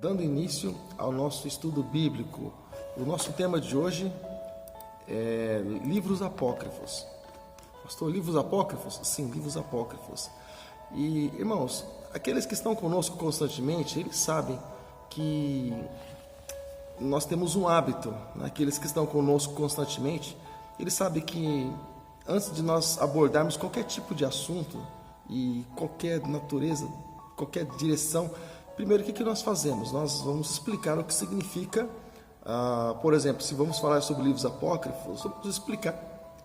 Dando início ao nosso estudo bíblico, o nosso tema de hoje é livros apócrifos. Pastor, livros apócrifos? Sim, livros apócrifos. E, irmãos, aqueles que estão conosco constantemente, eles sabem que nós temos um hábito, né? Aqueles que estão conosco constantemente, eles sabem que antes de nós abordarmos qualquer tipo de assunto e qualquer natureza, qualquer direção, primeiro, o que nós fazemos? Nós vamos explicar o que significa, por exemplo, se vamos falar sobre livros apócrifos, vamos explicar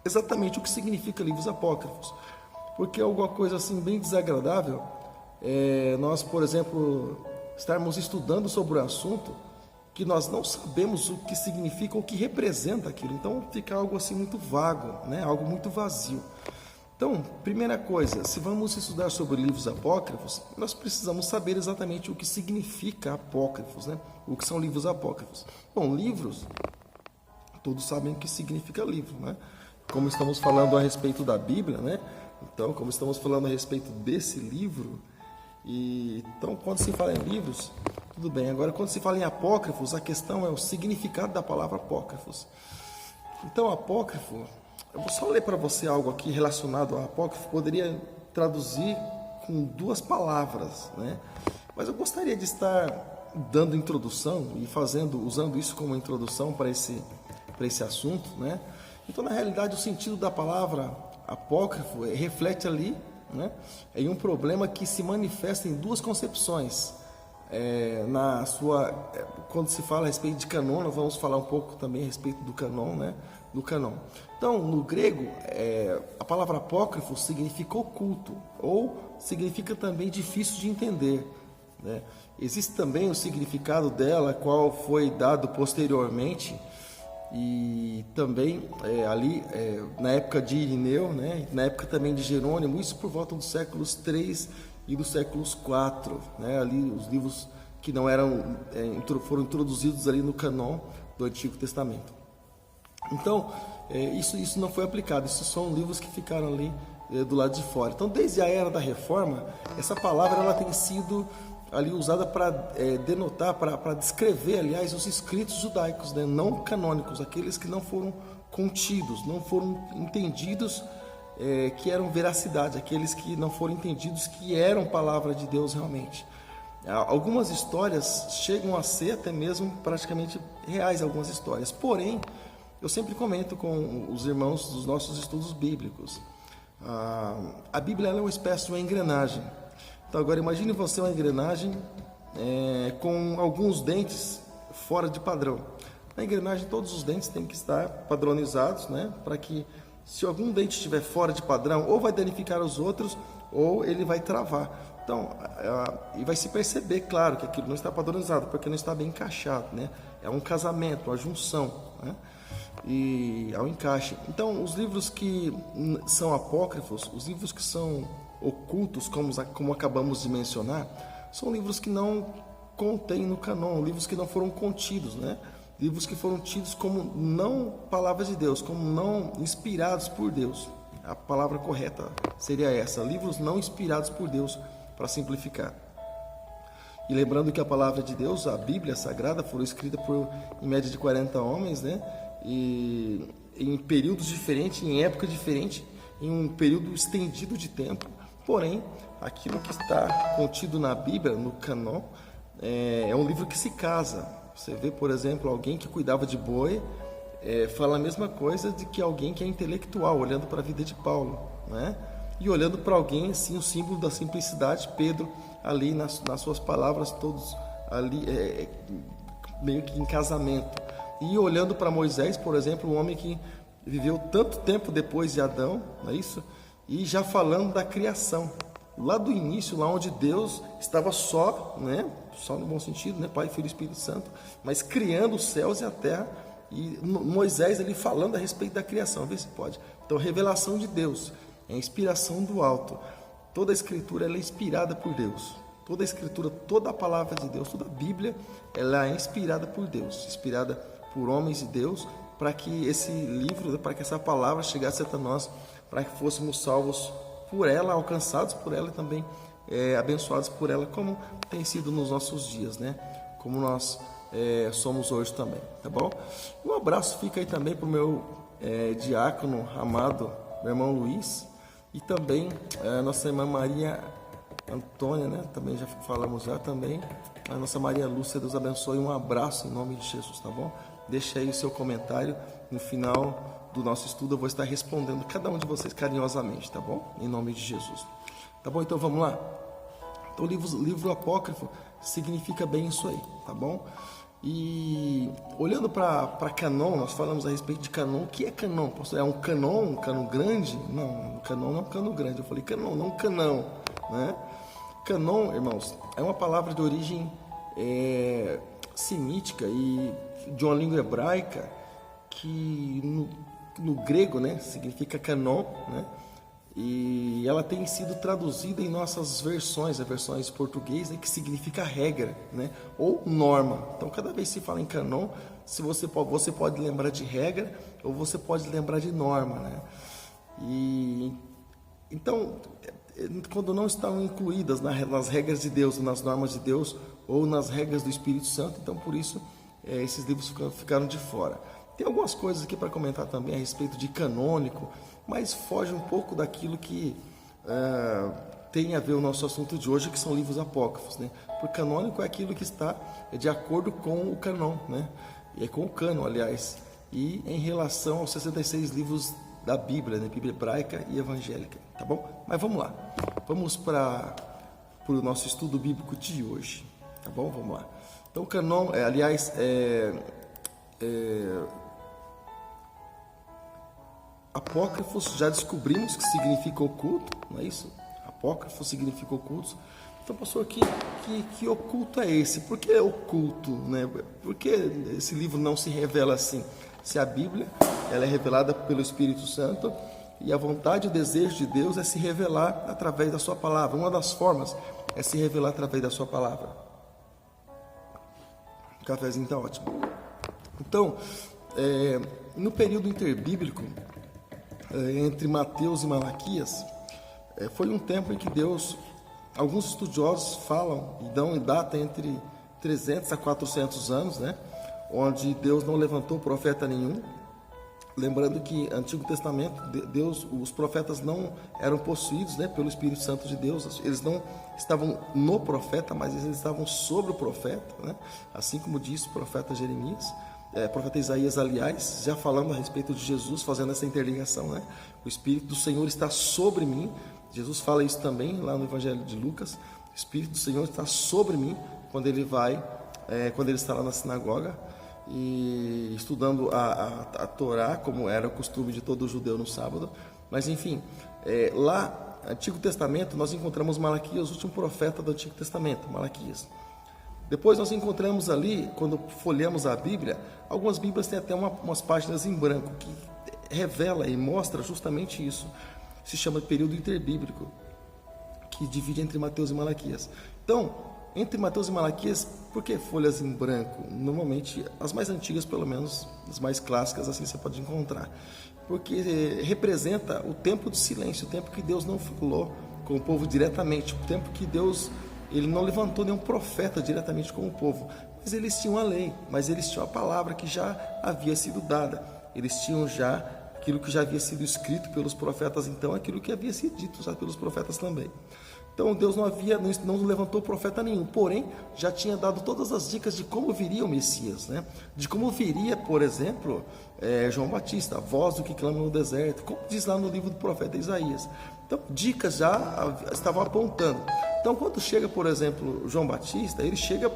exatamente o que significa livros apócrifos. Porque é alguma coisa assim bem desagradável, nós, por exemplo, estarmos estudando sobre o assunto que nós não sabemos o que significa ou o que representa aquilo. Então fica algo assim muito vago, né? Algo muito vazio. Então, primeira coisa, se vamos estudar sobre livros apócrifos, nós precisamos saber exatamente o que significa apócrifos, né? O que são livros apócrifos. Bom, livros, todos sabem o que significa livro, né? Como estamos falando a respeito da Bíblia, né? Então, como estamos falando a respeito desse livro, então, quando se fala em livros, tudo bem. Agora, quando se fala em apócrifos, a questão é o significado da palavra apócrifos. Então, apócrifo, eu vou só ler para você algo aqui relacionado ao apócrifo, poderia traduzir com duas palavras, né? Mas eu gostaria de estar dando introdução e usando isso como introdução para esse assunto, né? Então, na realidade, o sentido da palavra apócrifo reflete ali, né, em um problema que se manifesta em duas concepções. Quando se fala a respeito de canon, nós vamos falar um pouco também a respeito do canon, né? Do canon. Então, no grego, a palavra apócrifo significa oculto, ou significa também difícil de entender, né? Existe também o significado dela, qual foi dado posteriormente, e também na época de Irineu, né? Na época também de Jerônimo, isso por volta dos séculos 3 e dos séculos 4, né? Ali os livros que não eram foram introduzidos ali no canon do Antigo Testamento. Então, isso não foi aplicado, isso são livros que ficaram ali do lado de fora. Então, desde a era da Reforma, essa palavra ela tem sido ali usada para denotar, para descrever, aliás, os escritos judaicos, né, não canônicos, aqueles que não foram contidos, não foram entendidos que eram veracidade, aqueles que não foram entendidos que eram palavra de Deus realmente. Algumas histórias chegam a ser até mesmo praticamente reais, algumas histórias, porém, eu sempre comento com os irmãos dos nossos estudos bíblicos, a Bíblia é uma espécie de uma engrenagem. Então agora imagine você uma engrenagem com alguns dentes fora de padrão. Na engrenagem todos os dentes têm que estar padronizados, né? Para que se algum dente estiver fora de padrão, ou vai danificar os outros, ou ele vai travar. Então, e vai se perceber, claro, que aquilo não está padronizado, porque não está bem encaixado, né? É um casamento, uma junção, né? E ao encaixe. Então, os livros que são apócrifos, os livros que são ocultos, como acabamos de mencionar, são livros que não contêm no canon, livros que não foram contidos, né? Livros que foram tidos como não palavras de Deus, como não inspirados por Deus. A palavra correta seria essa, livros não inspirados por Deus, para simplificar. E lembrando que a palavra de Deus, a Bíblia Sagrada, foi escrita por em média de 40 homens, né? E em períodos diferentes, em época diferente, em um período estendido de tempo. Porém, aquilo que está contido na Bíblia, no canon, é um livro que se casa. Você vê, por exemplo, alguém que cuidava de boi, fala a mesma coisa de que alguém que é intelectual, olhando para a vida de Paulo, né? E olhando para alguém, assim, o símbolo da simplicidade, Pedro, ali nas suas palavras, todos ali, meio que em casamento. E olhando para Moisés, por exemplo, um homem que viveu tanto tempo depois de Adão, não é isso? E já falando da criação, lá do início, lá onde Deus estava só, né? Só no bom sentido, né? Pai, Filho e Espírito Santo, mas criando os céus e a terra, e Moisés ali falando a respeito da criação, vê se pode. Então, revelação de Deus, é a inspiração do alto. Toda a Escritura ela é inspirada por Deus. Toda a Escritura, toda a palavra de Deus, toda a Bíblia, ela é inspirada por Deus, inspirada por homens de Deus, para que esse livro, para que essa palavra chegasse até nós, para que fôssemos salvos por ela, alcançados por ela e também abençoados por ela, como tem sido nos nossos dias, né? como nós somos hoje também, tá bom? Um abraço fica aí também para o meu diácono amado, meu irmão Luiz, e também a nossa irmã Maria Antônia, né? Também já falamos já também. A nossa Maria Lúcia, Deus abençoe. Um abraço em nome de Jesus, tá bom? Deixa aí o seu comentário. No final do nosso estudo eu vou estar respondendo cada um de vocês carinhosamente, tá bom? Em nome de Jesus. Tá bom? Então vamos lá. Então livro apócrifo significa bem isso aí, tá bom? E olhando para canon, nós falamos a respeito de canon. O que é canon? É um canon grande? Não, canon não é um canon grande. Eu falei canon, não canão, né? Canon, irmãos, é uma palavra de origem semítica e de uma língua hebraica que no grego, né, significa canon, né? E ela tem sido traduzida em nossas versões, as versões portuguesas, né, que significa regra, né, ou norma. Então, cada vez que se fala em canon, você pode lembrar de regra ou você pode lembrar de norma, né? E então, quando não estão incluídas nas regras de Deus, nas normas de Deus ou nas regras do Espírito Santo, então por isso esses livros ficaram de fora. Tem algumas coisas aqui para comentar também a respeito de canônico, mas foge um pouco daquilo que tem a ver o nosso assunto de hoje, que são livros apócrifos, né? Porque canônico é aquilo que está de acordo com o canon, né? E com o cânon, aliás, e em relação aos 66 livros da Bíblia, né? Bíblia hebraica e evangélica, tá bom? Mas vamos lá, vamos para o nosso estudo bíblico de hoje, tá bom? Vamos lá. Então, o canon, apócrifos, já descobrimos que significa oculto, não é isso? Apócrifo significa ocultos. Então, pastor, que oculto é esse? Por que é oculto, né? Por que esse livro não se revela assim? Se a Bíblia ela é revelada pelo Espírito Santo e a vontade e o desejo de Deus é se revelar através da sua palavra. Uma das formas é se revelar através da sua palavra. O cafezinho está ótimo. Então, no período interbíblico, entre Mateus e Malaquias, foi um tempo em que Deus, alguns estudiosos falam e dão em data entre 300 a 400 anos, né? Onde Deus não levantou profeta nenhum. Lembrando que no Antigo Testamento, os profetas não eram possuídos, né, pelo Espírito Santo de Deus. Eles não estavam no profeta, mas eles estavam sobre o profeta, né? Assim como disse o profeta Jeremias, profeta Isaías, aliás, já falando a respeito de Jesus, fazendo essa interligação, né? O Espírito do Senhor está sobre mim. Jesus fala isso também lá no Evangelho de Lucas. O Espírito do Senhor está sobre mim quando ele está lá na sinagoga e estudando a Torá, como era o costume de todo judeu no sábado. Mas enfim, lá no Antigo Testamento nós encontramos Malaquias, o último profeta do Antigo Testamento, Malaquias. Depois nós encontramos ali, quando folheamos a Bíblia, algumas Bíblias têm até umas páginas em branco que revela e mostra justamente isso. Se chama período interbíblico, que divide entre Mateus e Malaquias. Então, entre Mateus e Malaquias, por que folhas em branco? Normalmente, as mais antigas, pelo menos, as mais clássicas, assim você pode encontrar. Porque representa o tempo de silêncio, o tempo que Deus não falou com o povo diretamente, o tempo que Deus ele não levantou nenhum profeta diretamente com o povo. Mas eles tinham a lei, mas eles tinham a palavra que já havia sido dada. Eles tinham já aquilo que já havia sido escrito pelos profetas, então aquilo que havia sido dito já pelos profetas também. Então Deus não levantou profeta nenhum, porém já tinha dado todas as dicas de como viria o Messias, né? De como viria, por exemplo, João Batista, a voz do que clama no deserto, como diz lá no livro do profeta Isaías. Então dicas já estavam apontando. Então quando chega, por exemplo, João Batista, ele chega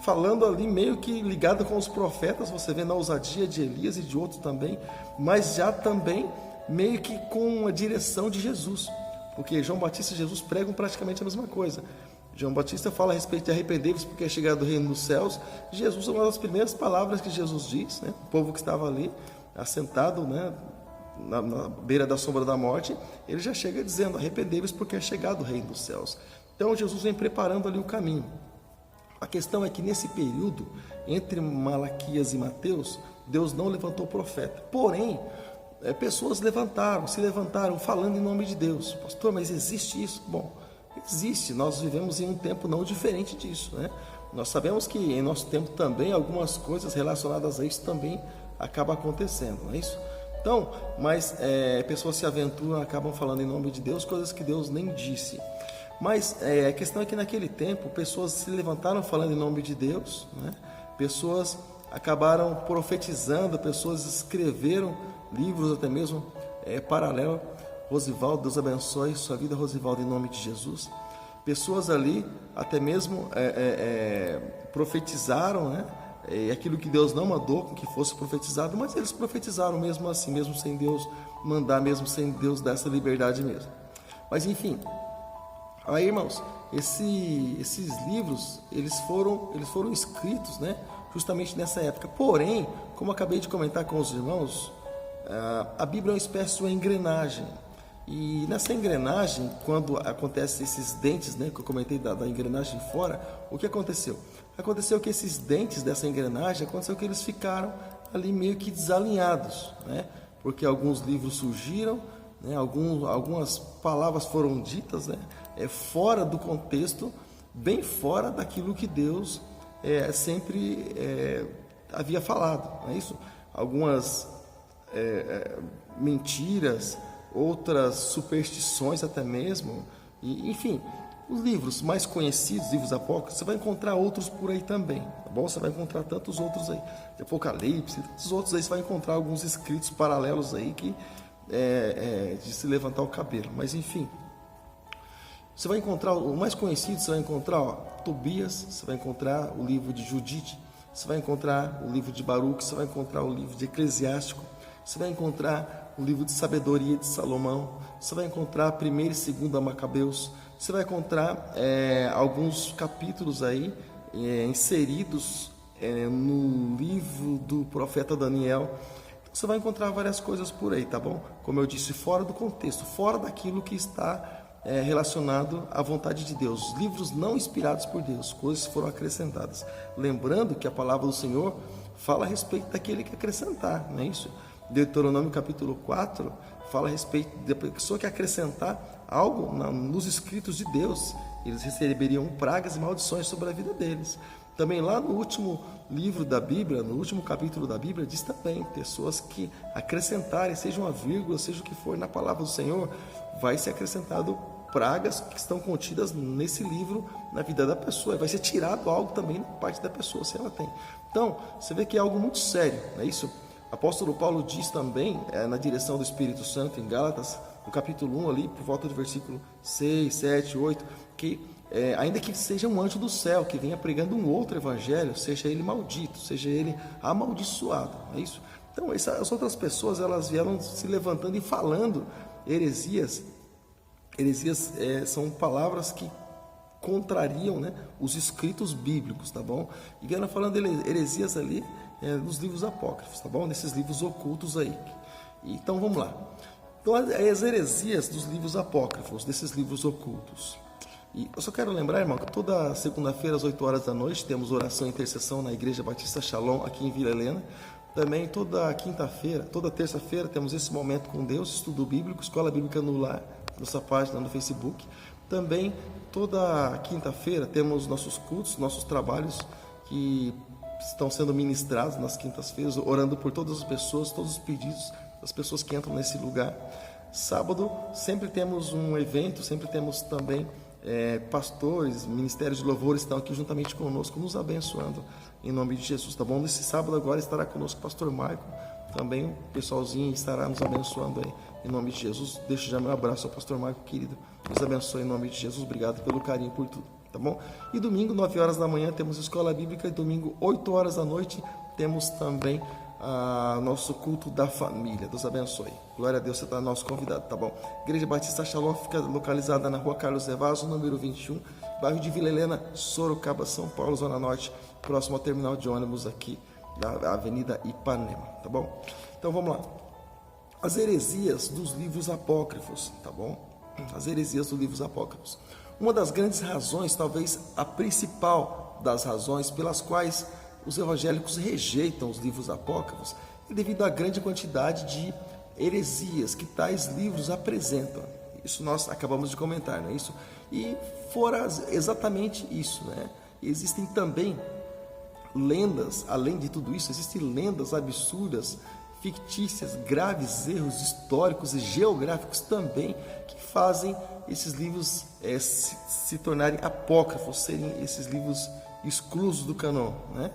falando ali meio que ligado com os profetas, você vê na ousadia de Elias e de outros também, mas já também meio que com a direção de Jesus. Porque João Batista e Jesus pregam praticamente a mesma coisa. João Batista fala a respeito de arrepender-vos porque é chegado o reino dos céus. Jesus é uma das primeiras palavras que Jesus diz, né? O povo que estava ali, assentado, né, na beira da sombra da morte, ele já chega dizendo, arrependei-vos porque é chegado o reino dos céus. Então Jesus vem preparando ali o caminho. A questão é que nesse período, entre Malaquias e Mateus, Deus não levantou profeta. Porém, pessoas se levantaram falando em nome de Deus. Pastor, mas existe isso? Bom, existe. Nós vivemos em um tempo não diferente disso, né? Nós sabemos que em nosso tempo também algumas coisas relacionadas a isso também acabam acontecendo, não é isso? Então, mas pessoas se aventuram, acabam falando em nome de Deus, coisas que Deus nem disse. Mas a questão é que naquele tempo, pessoas se levantaram falando em nome de Deus, né? Pessoas acabaram profetizando, pessoas escreveram livros até mesmo paralelo. Rosivaldo, Deus abençoe sua vida, Rosivaldo, em nome de Jesus. Pessoas ali até mesmo profetizaram, né? Aquilo que Deus não mandou que fosse profetizado, mas eles profetizaram mesmo assim, mesmo sem Deus mandar, mesmo sem Deus dar essa liberdade mesmo. Mas enfim, aí, irmãos, esses livros eles foram escritos, né, justamente nessa época. Porém, como eu acabei de comentar com os irmãos, a Bíblia é uma espécie de uma engrenagem. E nessa engrenagem, quando acontece esses dentes, né, que eu comentei da engrenagem fora, o que aconteceu? Aconteceu que esses dentes dessa engrenagem, aconteceu que eles ficaram ali meio que desalinhados, né? Porque alguns livros surgiram, né? Algumas palavras foram ditas, né? Fora do contexto, bem fora daquilo que Deus sempre havia falado, não é isso? Algumas mentiras, outras superstições até mesmo, e, enfim, os livros mais conhecidos, livros apócrifos, você vai encontrar outros por aí também, tá bom? Você vai encontrar tantos outros aí, de Apocalipse, tantos outros aí, você vai encontrar alguns escritos paralelos aí que de se levantar o cabelo, mas enfim, você vai encontrar o mais conhecido, você vai encontrar Tobias, você vai encontrar o livro de Judite, você vai encontrar o livro de Baruque, você vai encontrar o livro de Eclesiástico, você vai encontrar o livro de Sabedoria de Salomão, você vai encontrar 1º e 2º Macabeus, você vai encontrar alguns capítulos aí inseridos no livro do profeta Daniel. Você vai encontrar várias coisas por aí, tá bom? Como eu disse, fora do contexto, fora daquilo que está relacionado à vontade de Deus. Livros não inspirados por Deus, coisas foram acrescentadas. Lembrando que a palavra do Senhor fala a respeito daquele que acrescentar, não é isso? Deuteronômio capítulo 4 fala a respeito da pessoa que acrescentar algo nos escritos de Deus, eles receberiam pragas e maldições sobre a vida deles. Também lá no último livro da Bíblia, no último capítulo da Bíblia, diz também, pessoas que acrescentarem, seja uma vírgula, seja o que for na palavra do Senhor, vai ser acrescentado pragas que estão contidas nesse livro na vida da pessoa, vai ser tirado algo também na parte da pessoa, se ela tem. Então, você vê que é algo muito sério, não é isso? O apóstolo Paulo diz também, na direção do Espírito Santo, em Gálatas, no capítulo 1 ali, por volta do versículo 6, 7, 8, que ainda que seja um anjo do céu, que venha pregando um outro evangelho, seja ele maldito, seja ele amaldiçoado, não é isso? Então, as outras pessoas, elas vieram se levantando e falando heresias. Heresias são palavras que contrariam, né, os escritos bíblicos, tá bom? E vieram falando heresias ali nos livros apócrifos, tá bom? Nesses livros ocultos aí. Então, vamos lá. Então, as heresias dos livros apócrifos, desses livros ocultos. E eu só quero lembrar, irmão, que toda segunda-feira às 8 horas da noite temos oração e intercessão na Igreja Batista Shalom, aqui em Vila Helena. Também toda quinta-feira, toda terça-feira temos esse momento com Deus, estudo bíblico, Escola Bíblica no Lar, nossa página no Facebook. Também toda quinta-feira temos nossos cultos, nossos trabalhos que estão sendo ministrados nas quintas-feiras, orando por todas as pessoas, todos os pedidos das pessoas que entram nesse lugar. Sábado sempre temos um evento, sempre temos também pastores, ministérios de louvor estão aqui juntamente conosco, nos abençoando em nome de Jesus, tá bom? Nesse sábado agora estará conosco o pastor Marco, também o pessoalzinho estará nos abençoando aí em nome de Jesus. Deixo já meu abraço ao pastor Marco, querido, nos abençoe em nome de Jesus, obrigado pelo carinho, por tudo, tá bom? E domingo, 9 horas da manhã, temos Escola Bíblica, e domingo, 8 horas da noite, temos também nosso culto da família. Deus abençoe. Glória a Deus, você está nosso convidado, tá bom? Igreja Batista Shalom fica localizada na rua Carlos Evaso, número 21, bairro de Vila Helena, Sorocaba, São Paulo, Zona Norte, próximo ao terminal de ônibus aqui da Avenida Ipanema, tá bom? Então vamos lá. As heresias dos livros apócrifos, tá bom? As heresias dos livros apócrifos. Uma das grandes razões, talvez a principal das razões pelas quais os evangélicos rejeitam os livros apócrifos é devido à grande quantidade de heresias que tais livros apresentam. Isso nós acabamos de comentar, não é isso? E fora exatamente isso, né? existem também lendas, além de tudo isso, existem lendas absurdas, fictícias, graves erros históricos e geográficos também, que fazem esses livros se tornarem apócrifos, serem esses livros exclusos do cânon, né?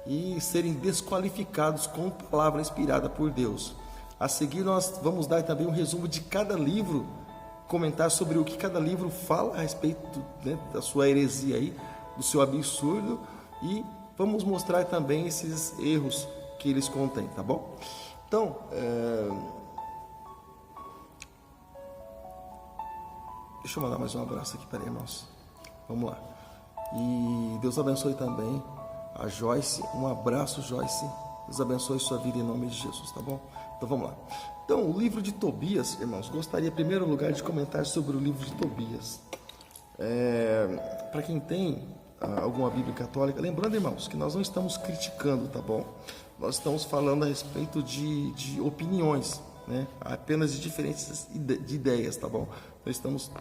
E serem desqualificados com palavra inspirada por Deus. A seguir nós vamos dar também um resumo de cada livro, comentar sobre o que cada livro fala a respeito, né, da sua heresia aí, do seu absurdo, e vamos mostrar também esses erros que eles contêm, tá bom? Então, deixa eu mandar mais um abraço aqui para irmãos. Vamos lá. E Deus abençoe também a Joyce. Um abraço, Joyce. Deus abençoe sua vida em nome de Jesus, tá bom? Então vamos lá. Então, o livro de Tobias, irmãos, gostaria em primeiro lugar de comentar sobre o livro de Tobias. Para quem tem alguma Bíblia católica, lembrando, irmãos, que nós não estamos criticando, tá bom? Nós estamos falando a respeito de opiniões, né? Apenas de diferentes de ideias, tá bom? Nós estamos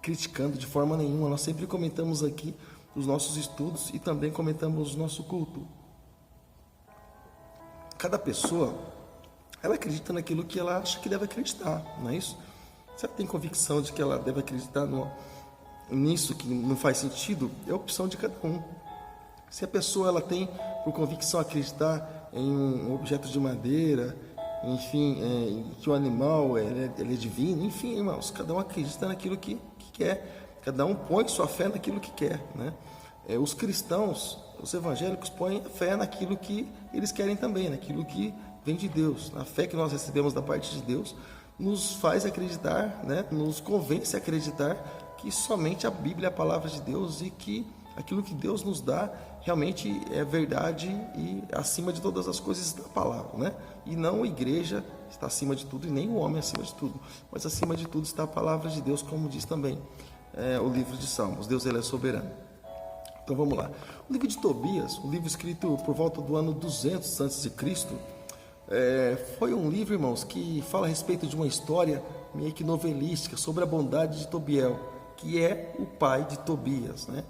criticando de forma nenhuma, nós sempre comentamos aqui os nossos estudos e também comentamos o nosso culto. Cada pessoa, ela acredita naquilo que ela acha que deve acreditar, não é isso? Se ela tem convicção de que ela deve acreditar nisso que não faz sentido, é a opção de cada um. Se a pessoa ela tem por convicção acreditar em um objeto de madeira, enfim, que o animal ele é divino, enfim, irmãos, cada um acredita naquilo que quer, cada um põe sua fé naquilo que quer, né? Os cristãos, os evangélicos põem a fé naquilo que eles querem também, naquilo que vem de Deus. A fé que nós recebemos da parte de Deus nos faz acreditar, né? Nos convence a acreditar que somente a Bíblia é a palavra de Deus e que aquilo que Deus nos dá realmente é verdade e acima de todas as coisas da palavra, né? E não a igreja está acima de tudo e nem o homem acima de tudo, mas acima de tudo está a palavra de Deus, como diz também o livro de Salmos. Deus ele é soberano. Então vamos lá. O livro de Tobias, um livro escrito por volta do ano 200 a.C., foi um livro, irmãos, que fala a respeito de uma história meio que novelística sobre a bondade de Tobiel, que é o pai de Tobias, né?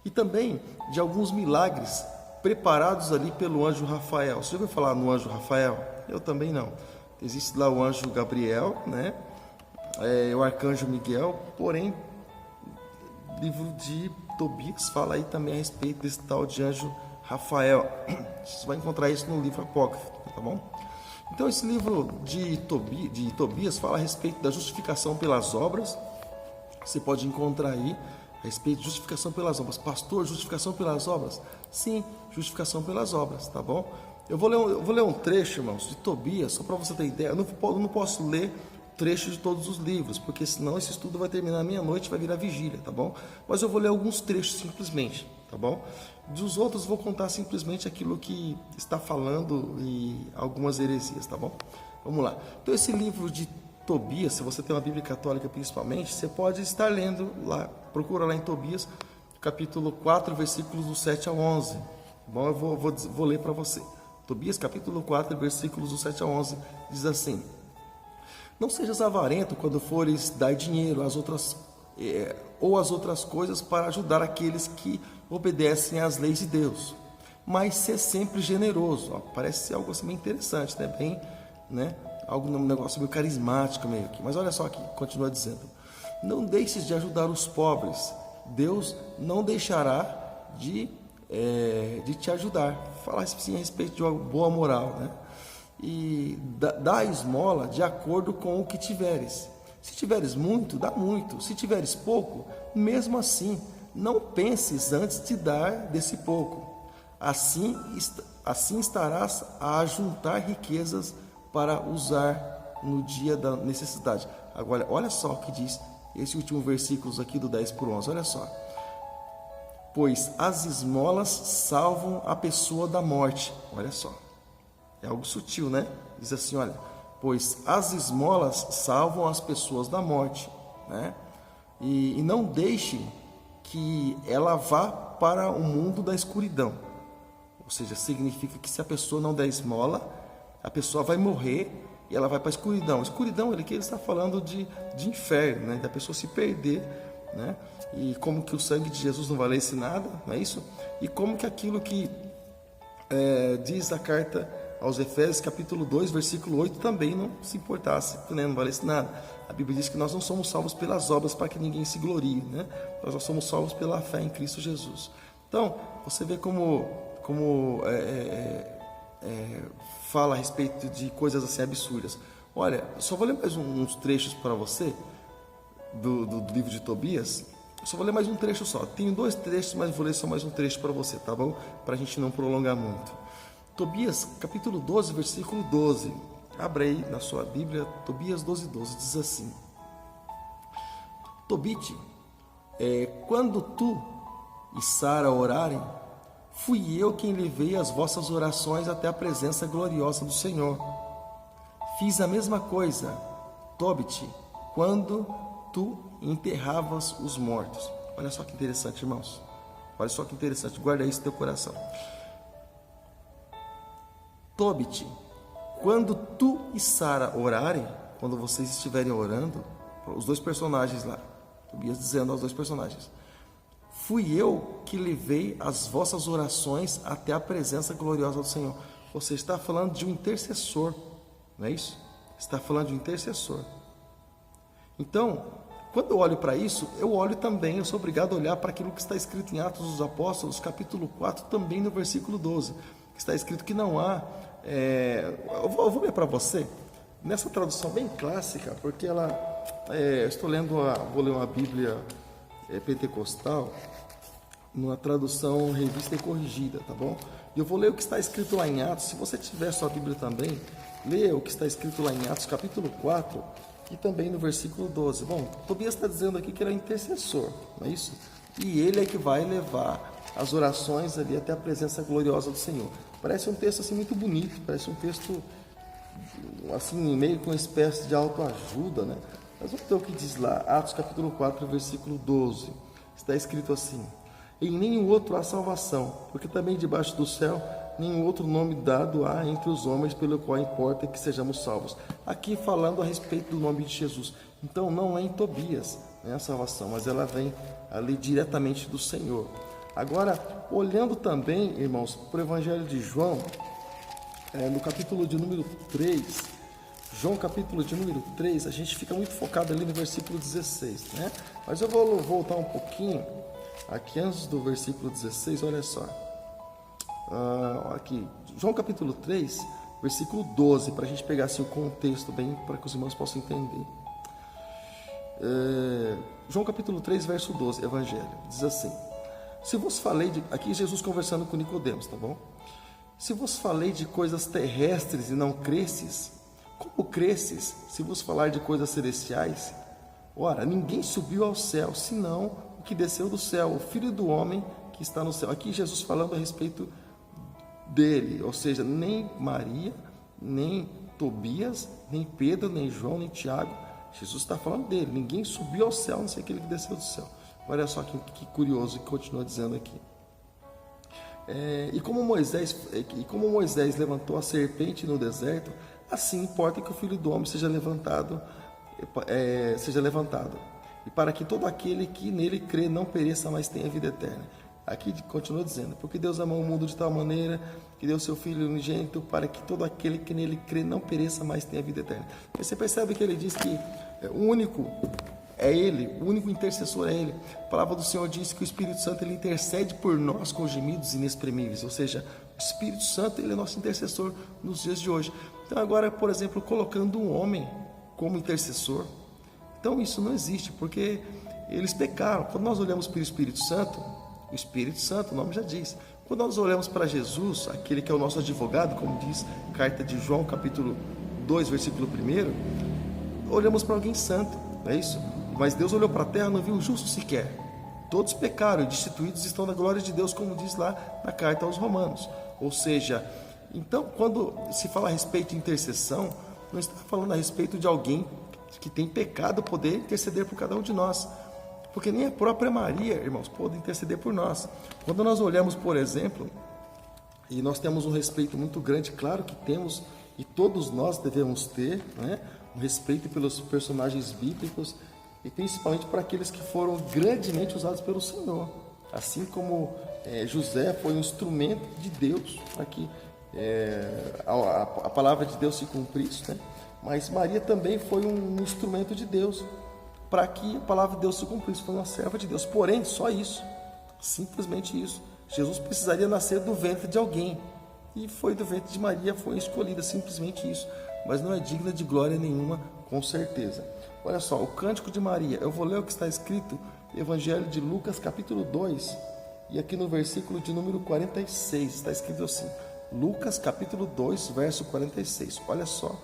E também de alguns milagres preparados ali pelo anjo Rafael. Você já ouviu falar no anjo Rafael? Eu também não. Existe lá o anjo Gabriel, né? O arcanjo Miguel, porém, o livro de Tobias fala aí também a respeito desse tal de anjo Rafael. Você vai encontrar isso no livro apócrifo, tá bom? Então esse livro de Tobias fala a respeito da justificação pelas obras. Você pode encontrar aí a respeito de justificação pelas obras. Pastor, justificação pelas obras? Sim, justificação pelas obras, tá bom? Eu vou ler um trecho, irmãos, de Tobias, só para você ter ideia. Eu não posso ler trecho de todos os livros, porque senão esse estudo vai terminar meia-noite, vai virar vigília, tá bom? Mas eu vou ler alguns trechos simplesmente, tá bom? Dos outros vou contar simplesmente aquilo que está falando e algumas heresias, tá bom? Vamos lá. Então esse livro de Tobias, se você tem uma Bíblia católica principalmente, você pode estar lendo lá, procura lá em Tobias, capítulo 4, versículos do 7 ao 11. Tá bom? Eu vou ler para você. Tobias, capítulo 4, versículos do 7 ao 11, diz assim: Não sejas avarento quando fores dar dinheiro às outras coisas para ajudar aqueles que obedecem às leis de Deus, mas ser sempre generoso. Ó, parece ser algo assim bem interessante, né? Bem, né? Um negócio meio carismático meio aqui. Mas olha só aqui, continua dizendo: Não deixes de ajudar os pobres. Deus não deixará de te ajudar. Fala assim a respeito de uma boa moral, né? E dá a esmola de acordo com o que tiveres. Se tiveres muito, dá muito. Se tiveres pouco, mesmo assim, não penses antes de dar desse pouco. Assim estarás a juntar riquezas para usar no dia da necessidade. Agora, olha só o que diz esse último versículo aqui do 10 por 11. Olha só. Pois as esmolas salvam a pessoa da morte. Olha só. É algo sutil, né? Diz assim, olha, pois as esmolas salvam as pessoas da morte, né? E não deixe que ela vá para o mundo da escuridão. Ou seja, significa que se a pessoa não der esmola, a pessoa vai morrer e ela vai para a escuridão. A escuridão, ele está falando de inferno, né? Da pessoa se perder né? E como que o sangue de Jesus não valesse nada, não é isso? E como que aquilo que diz a carta aos Efésios, capítulo 2, versículo 8, também não se importasse, né? Não valesse nada. A Bíblia diz que nós não somos salvos pelas obras para que ninguém se glorie, né? Nós só somos salvos pela fé em Cristo Jesus. Então, você vê como fala a respeito de coisas assim absurdas. Olha, só vou ler mais uns trechos para você do livro de Tobias. Só vou ler mais um trecho só. Tenho 2 trechos, mas vou ler só mais um trecho para você, tá bom? Para a gente não prolongar muito. Tobias, capítulo 12, versículo 12. Abra aí na sua Bíblia, Tobias 12, 12. Diz assim: Tobite, quando tu e Sara orarem, fui eu quem levei as vossas orações até a presença gloriosa do Senhor. Fiz a mesma coisa, Tobite, quando tu enterravas os mortos. Olha só que interessante, irmãos. Olha só que interessante, guarda isso no teu coração. Tobite, quando tu e Sara orarem, quando vocês estiverem orando, os 2 personagens lá, Tobias dizendo aos 2 personagens, fui eu que levei as vossas orações até a presença gloriosa do Senhor. Você está falando de um intercessor, não é isso? Está falando de um intercessor. Então, quando eu olho para isso, eu olho também, eu sou obrigado a olhar para aquilo que está escrito em Atos dos Apóstolos, capítulo 4, também no versículo 12, que está escrito que não há... eu vou ler para você, nessa tradução bem clássica, porque ela... vou ler uma Bíblia pentecostal, numa tradução revista e corrigida, tá bom? E eu vou ler o que está escrito lá em Atos. Se você tiver sua Bíblia também, leia o que está escrito lá em Atos, capítulo 4, e também no versículo 12. Bom, Tobias está dizendo aqui que ele é intercessor, não é isso? E ele é que vai levar as orações ali até a presença gloriosa do Senhor. Parece um texto assim muito bonito, parece um texto assim meio com uma espécie de autoajuda, né? Mas vamos ver o que diz lá, Atos capítulo 4, versículo 12. Está escrito assim: em nenhum outro há salvação, porque também debaixo do céu nenhum outro nome dado há entre os homens pelo qual importa que sejamos salvos. Aqui falando a respeito do nome de Jesus. Então não é em Tobias, né, a salvação, mas ela vem ali diretamente do Senhor. Agora, olhando também, irmãos, para o Evangelho de João, no capítulo de número 3, João capítulo de número 3, a gente fica muito focado ali no versículo 16, né? Mas eu vou voltar um pouquinho, aqui antes do versículo 16, olha só. Aqui, João capítulo 3, versículo 12, para a gente pegar assim o contexto bem, para que os irmãos possam entender. João capítulo 3, verso 12, Evangelho, diz assim: se vos falei de... Aqui Jesus conversando com Nicodemos, tá bom? Se vos falei de coisas terrestres e não cresces, como cresces se vos falar de coisas celestiais? Ora, ninguém subiu ao céu, senão o que desceu do céu, o Filho do Homem que está no céu. Aqui Jesus falando a respeito dele, ou seja, nem Maria, nem Tobias, nem Pedro, nem João, nem Tiago. Jesus está falando dele. Ninguém subiu ao céu, não sei aquele que desceu do céu. Olha só que curioso que continua dizendo aqui. E como Moisés levantou a serpente no deserto, assim importa que o Filho do Homem seja levantado, e para que todo aquele que nele crê não pereça, mas tenha vida eterna. Aqui continua dizendo: porque Deus amou o mundo de tal maneira que deu seu Filho unigênito, para que todo aquele que nele crê não pereça, mas tenha vida eterna. Você percebe que ele diz que o único é Ele, o único intercessor é Ele. A palavra do Senhor diz que o Espírito Santo ele intercede por nós com gemidos inexprimíveis, ou seja, o Espírito Santo ele é nosso intercessor nos dias de hoje. Então agora, por exemplo, colocando um homem como intercessor, então isso não existe, porque eles pecaram. Quando nós olhamos para o Espírito Santo, o nome já diz. Quando nós olhamos para Jesus, aquele que é o nosso advogado, como diz a carta de João, capítulo 2, versículo 1, olhamos para alguém santo, não é isso? Mas Deus olhou para a terra e não viu o justo sequer. Todos pecaram e destituídos estão da glória de Deus, como diz lá na carta aos Romanos. Ou seja, então quando se fala a respeito de intercessão, não está falando a respeito de alguém que tem pecado poder interceder por cada um de nós. Porque nem a própria Maria, irmãos, pode interceder por nós. Quando nós olhamos, por exemplo, e nós temos um respeito muito grande, claro que temos, e todos nós devemos ter, né, um respeito pelos personagens bíblicos, e principalmente para aqueles que foram grandemente usados pelo Senhor. Assim como José foi um instrumento de Deus para que a palavra de Deus se cumprisse, né? Mas Maria também foi um instrumento de Deus para que a palavra de Deus se cumprisse, foi uma serva de Deus. Porém, só isso, simplesmente isso. Jesus precisaria nascer do ventre de alguém, e foi do ventre de Maria, foi escolhida, simplesmente isso. Mas não é digna de glória nenhuma, com certeza. Olha só, o Cântico de Maria, eu vou ler o que está escrito no Evangelho de Lucas, capítulo 2, e aqui no versículo de número 46, está escrito assim, Lucas, capítulo 2, verso 46, olha só,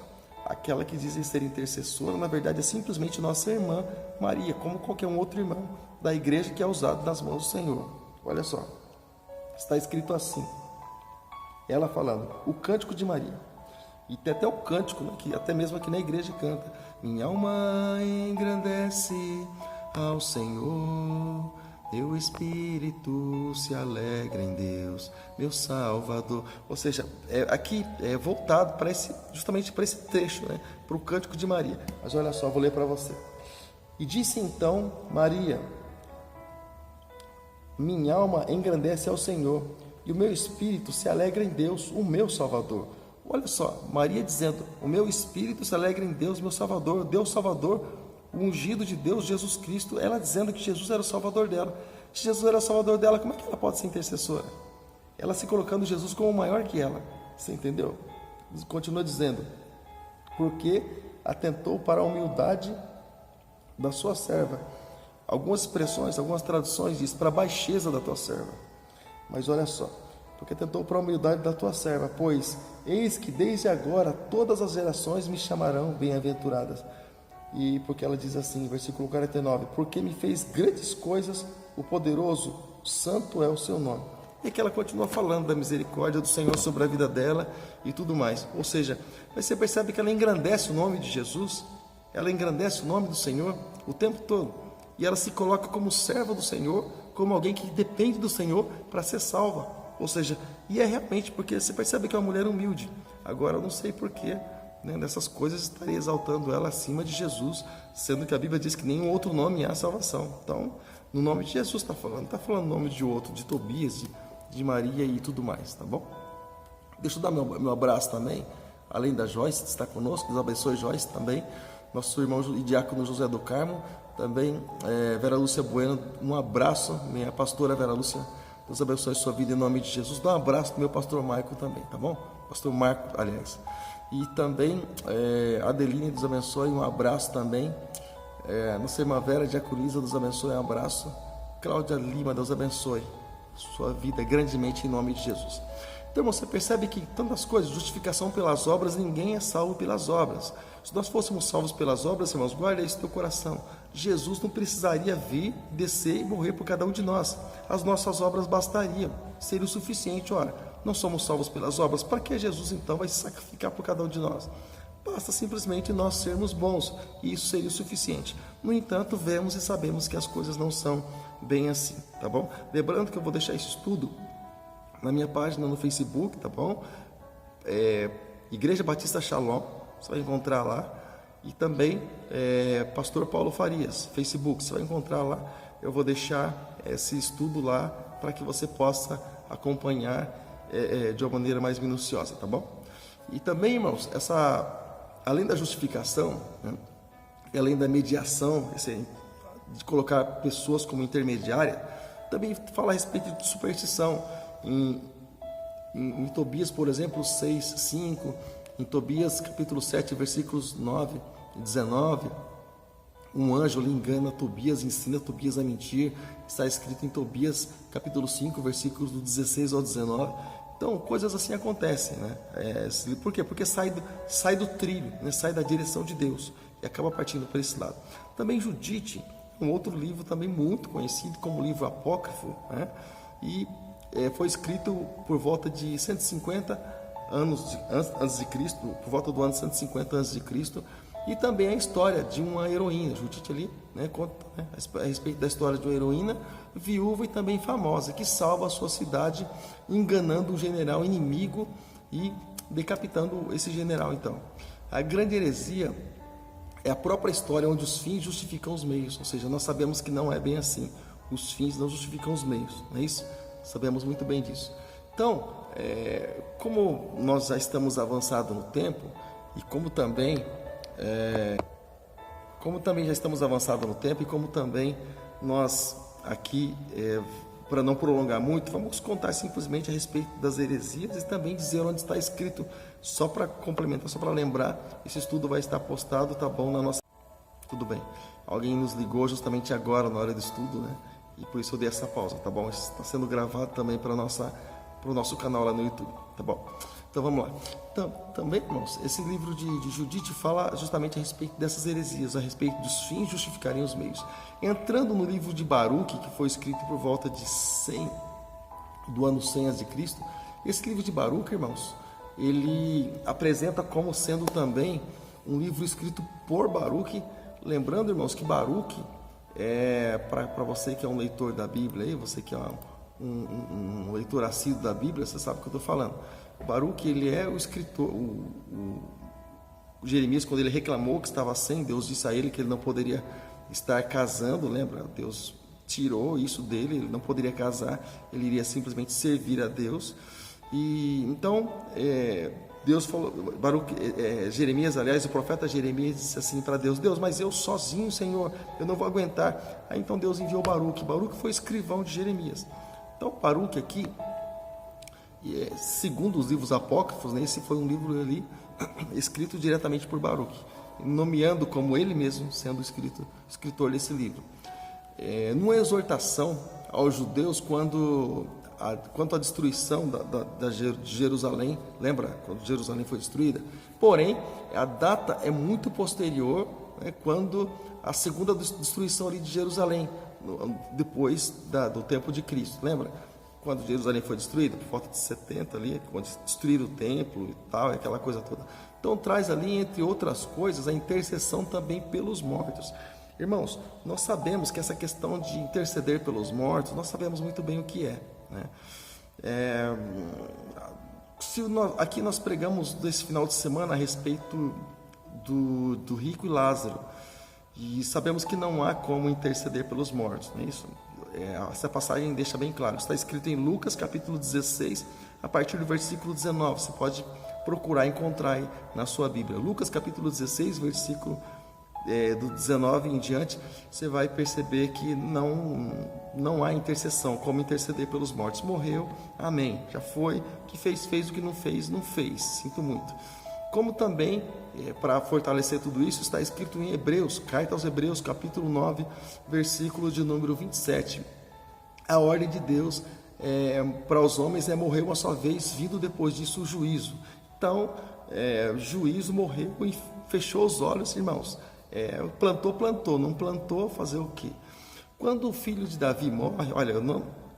aquela que dizem ser intercessora, na verdade é simplesmente nossa irmã Maria, como qualquer um outro irmão da igreja que é usado nas mãos do Senhor. Olha só, está escrito assim, ela falando, o Cântico de Maria, e tem até o cântico, né, que até mesmo aqui na igreja canta, minha alma engrandece ao Senhor, meu espírito se alegra em Deus, meu Salvador. Ou seja, aqui é voltado para justamente para esse trecho, né, para o Cântico de Maria. Mas olha só, vou ler para você. E disse então Maria, minha alma engrandece ao Senhor, e o meu espírito se alegra em Deus, o meu Salvador. Olha só, Maria dizendo, o meu espírito se alegra em Deus, meu Salvador, Deus Salvador, o ungido de Deus, Jesus Cristo, ela dizendo que Jesus era o Salvador dela. Se Jesus era o Salvador dela, como é que ela pode ser intercessora? Ela se colocando Jesus como maior que ela, você entendeu? Continua dizendo, porque atentou para a humildade da sua serva. Algumas expressões, algumas traduções diz, para a baixeza da tua serva. Mas olha só, porque atentou para a humildade da tua serva, pois eis que desde agora todas as gerações me chamarão bem-aventuradas. E porque ela diz assim, versículo 49, porque me fez grandes coisas, o poderoso, santo é o seu nome. E que ela continua falando da misericórdia do Senhor sobre a vida dela e tudo mais. Ou seja, você percebe que ela engrandece o nome de Jesus, ela engrandece o nome do Senhor o tempo todo. E ela se coloca como serva do Senhor, como alguém que depende do Senhor para ser salva. Ou seja, e é realmente porque você percebe que é uma mulher humilde. Agora eu não sei porquê, né, dessas coisas estaria exaltando ela acima de Jesus, sendo que a Bíblia diz que nenhum outro nome há salvação. Então, no nome de Jesus está falando, não está falando o nome de outro, de Tobias, de Maria e tudo mais, tá bom? Deixa eu dar meu abraço também, além da Joyce, que está conosco, Deus abençoe Joyce também, nosso irmão e diácono José do Carmo, também Vera Lúcia Bueno, um abraço, minha pastora Vera Lúcia, Deus abençoe a sua vida em nome de Jesus. Dá um abraço para o meu pastor Marco também, tá bom? Pastor Marco, aliás. E também Adeline, Deus abençoe, um abraço também. Nossa irmã Vera Diaconisa, Deus abençoe, um abraço. Cláudia Lima, Deus abençoe sua vida grandemente em nome de Jesus. Então você percebe que tantas coisas, justificação pelas obras, ninguém é salvo pelas obras. Se nós fôssemos salvos pelas obras, irmãos, guarda isso no teu coração. Jesus não precisaria vir, descer e morrer por cada um de nós. As nossas obras bastariam, seria o suficiente. Ora, não somos salvos pelas obras, para que Jesus então vai se sacrificar por cada um de nós? Basta simplesmente nós sermos bons, e isso seria o suficiente. No entanto, vemos e sabemos que as coisas não são bem assim, tá bom? Lembrando que eu vou deixar isso tudo na minha página no Facebook, tá bom? Igreja Batista Shalom, você vai encontrar lá. E também Pastor Paulo Farias, Facebook, você vai encontrar lá. Eu vou deixar esse estudo lá para que você possa acompanhar de uma maneira mais minuciosa, tá bom? E também, irmãos, além da justificação, né, e além da mediação, de colocar pessoas como intermediária, também fala a respeito de superstição. Em Tobias, por exemplo, 6, 5, em Tobias, capítulo 7, versículos 9 e 19, um anjo lhe engana Tobias, ensina Tobias a mentir, está escrito em Tobias, capítulo 5, versículos do 16 ao 19. Então, coisas assim acontecem, né? Por quê? Porque sai do trilho, né? Sai da direção de Deus e acaba partindo para esse lado. Também Judite, um outro livro também muito conhecido como livro apócrifo, né? E foi escrito por volta de 150 anos antes de Cristo, por volta do ano 150 antes de Cristo, e também a história de uma heroína. Judite ali, né, conta, né, a respeito da história de uma heroína viúva e também famosa, que salva a sua cidade enganando um general inimigo e decapitando esse general. Então, a grande heresia é a própria história onde os fins justificam os meios, ou seja, nós sabemos que não é bem assim, os fins não justificam os meios, não é isso? Sabemos muito bem disso. Então, como nós já estamos avançados no tempo, e como também já estamos avançados no tempo, e como também nós aqui, para não prolongar muito, vamos contar simplesmente a respeito das heresias e também dizer onde está escrito, só para complementar, só para lembrar, esse estudo vai estar postado, tá bom, na nossa... Tudo bem. Alguém nos ligou justamente agora, na hora do estudo, né? E por isso eu dei essa pausa, tá bom? Está sendo gravado também para o nosso canal lá no YouTube, tá bom? Então vamos lá. Então, também, irmãos, esse livro de Judite fala justamente a respeito dessas heresias, a respeito dos fins justificarem os meios. Entrando no livro de Baruque, que foi escrito por volta de do ano 100 a.C., esse livro de Baruque, irmãos, ele apresenta como sendo também um livro escrito por Baruque. Lembrando, irmãos, que Baruque, para você que é um leitor da Bíblia, aí, você que é um leitor assíduo da Bíblia, você sabe o que eu estou falando. Baruque, ele é o escritor, o Jeremias, quando ele reclamou que estava sem, Deus disse a ele que ele não poderia estar casando, lembra? Deus tirou isso dele, ele não poderia casar, ele iria simplesmente servir a Deus. E então, Deus falou, Jeremias, aliás, o profeta Jeremias disse assim para Deus: Deus, mas eu sozinho, Senhor, eu não vou aguentar. Aí então Deus enviou Baruque. Baruque foi escrivão de Jeremias. Então, Baruque aqui, segundo os livros apócrifos, né, esse foi um livro ali escrito diretamente por Baruque, nomeando como ele mesmo sendo escritor desse livro. Numa exortação aos judeus quanto à destruição de Jerusalém, lembra quando Jerusalém foi destruída? Porém, a data é muito posterior, né, quando a segunda destruição ali de Jerusalém, depois do tempo de Cristo, lembra? Quando Jerusalém foi destruída, por volta de 70 ali, quando destruíram o templo e tal, aquela coisa toda. Então traz ali, entre outras coisas, a intercessão também pelos mortos. Irmãos, nós sabemos que essa questão de interceder pelos mortos, nós sabemos muito bem o que é, né? Aqui nós pregamos nesse final de semana a respeito do rico e Lázaro, e sabemos que não há como interceder pelos mortos, não é isso? Essa passagem deixa bem claro, está escrito em Lucas capítulo 16, a partir do versículo 19, você pode procurar encontrar aí na sua Bíblia. Lucas capítulo 16, versículo do 19 em diante, você vai perceber que não há intercessão, como interceder pelos mortos. Morreu, amém, já foi, o que fez, o que não fez, sinto muito. Como também, para fortalecer tudo isso, está escrito em Hebreus, carta aos Hebreus, capítulo 9, versículo de número 27. A ordem de Deus para os homens é morrer uma só vez, vindo depois disso o juízo. Então, juízo, morreu e fechou os olhos, irmãos. Plantou, não plantou, fazer o quê? Quando o filho de Davi morre, olha,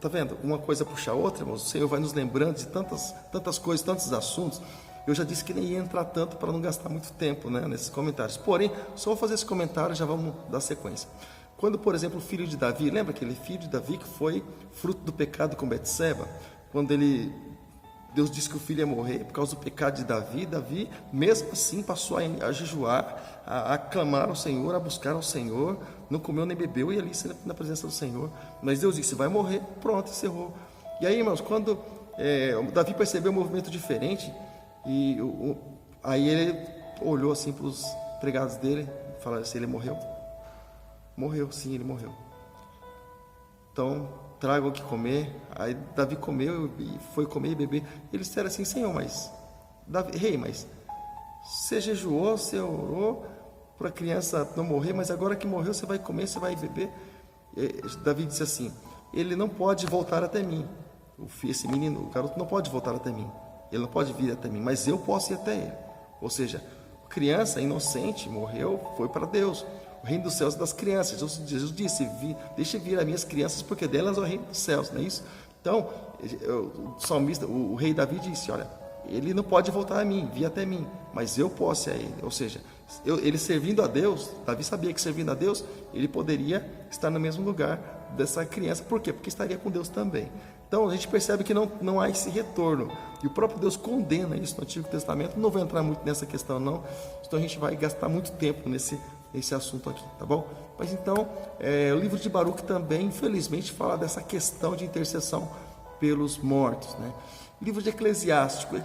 tá vendo? Uma coisa puxa a outra, irmãos. O Senhor vai nos lembrando de tantas coisas, tantos assuntos. Eu já disse que nem ia entrar tanto para não gastar muito tempo, né, nesses comentários. Porém, só vou fazer esse comentário e já vamos dar sequência. Quando, por exemplo, o filho de Davi, lembra aquele filho de Davi que foi fruto do pecado com Betseba? Quando Deus disse que o filho ia morrer por causa do pecado de Davi, Davi mesmo assim passou a jejuar, a clamar ao Senhor, a buscar ao Senhor, não comeu nem bebeu e ali na presença do Senhor. Mas Deus disse: vai morrer, pronto, encerrou. E aí, irmãos, quando Davi percebeu um movimento diferente, aí ele olhou assim para os empregados dele e falou assim: ele morreu? Morreu, sim, ele morreu. Então, tragam o que comer. Aí Davi comeu e foi comer e beber. Eles disseram assim: Senhor, mas rei, mas você jejuou, você orou para a criança não morrer, mas agora que morreu você vai comer, você vai beber? Davi disse assim: ele não pode voltar até mim. Esse menino, o garoto não pode voltar até mim. Ele não pode vir até mim, mas eu posso ir até ele. Ou seja, criança inocente morreu, foi para Deus. O reino dos céus é das crianças. Jesus disse: deixe vir as minhas crianças, porque delas é o reino dos céus, não é isso? Então, o salmista, o rei Davi disse: olha, ele não pode voltar a mim, vir até mim, mas eu posso ir a ele. Ou seja, ele servindo a Deus, Davi sabia que servindo a Deus, ele poderia estar no mesmo lugar dessa criança. Por quê? Porque estaria com Deus também. Então a gente percebe que não há esse retorno, e o próprio Deus condena isso no Antigo Testamento. Não vou entrar muito nessa questão não, então a gente vai gastar muito tempo nesse esse assunto aqui, tá bom? Mas então, o livro de Baruque também, infelizmente, fala dessa questão de intercessão pelos mortos, né? O livro de Eclesiástico,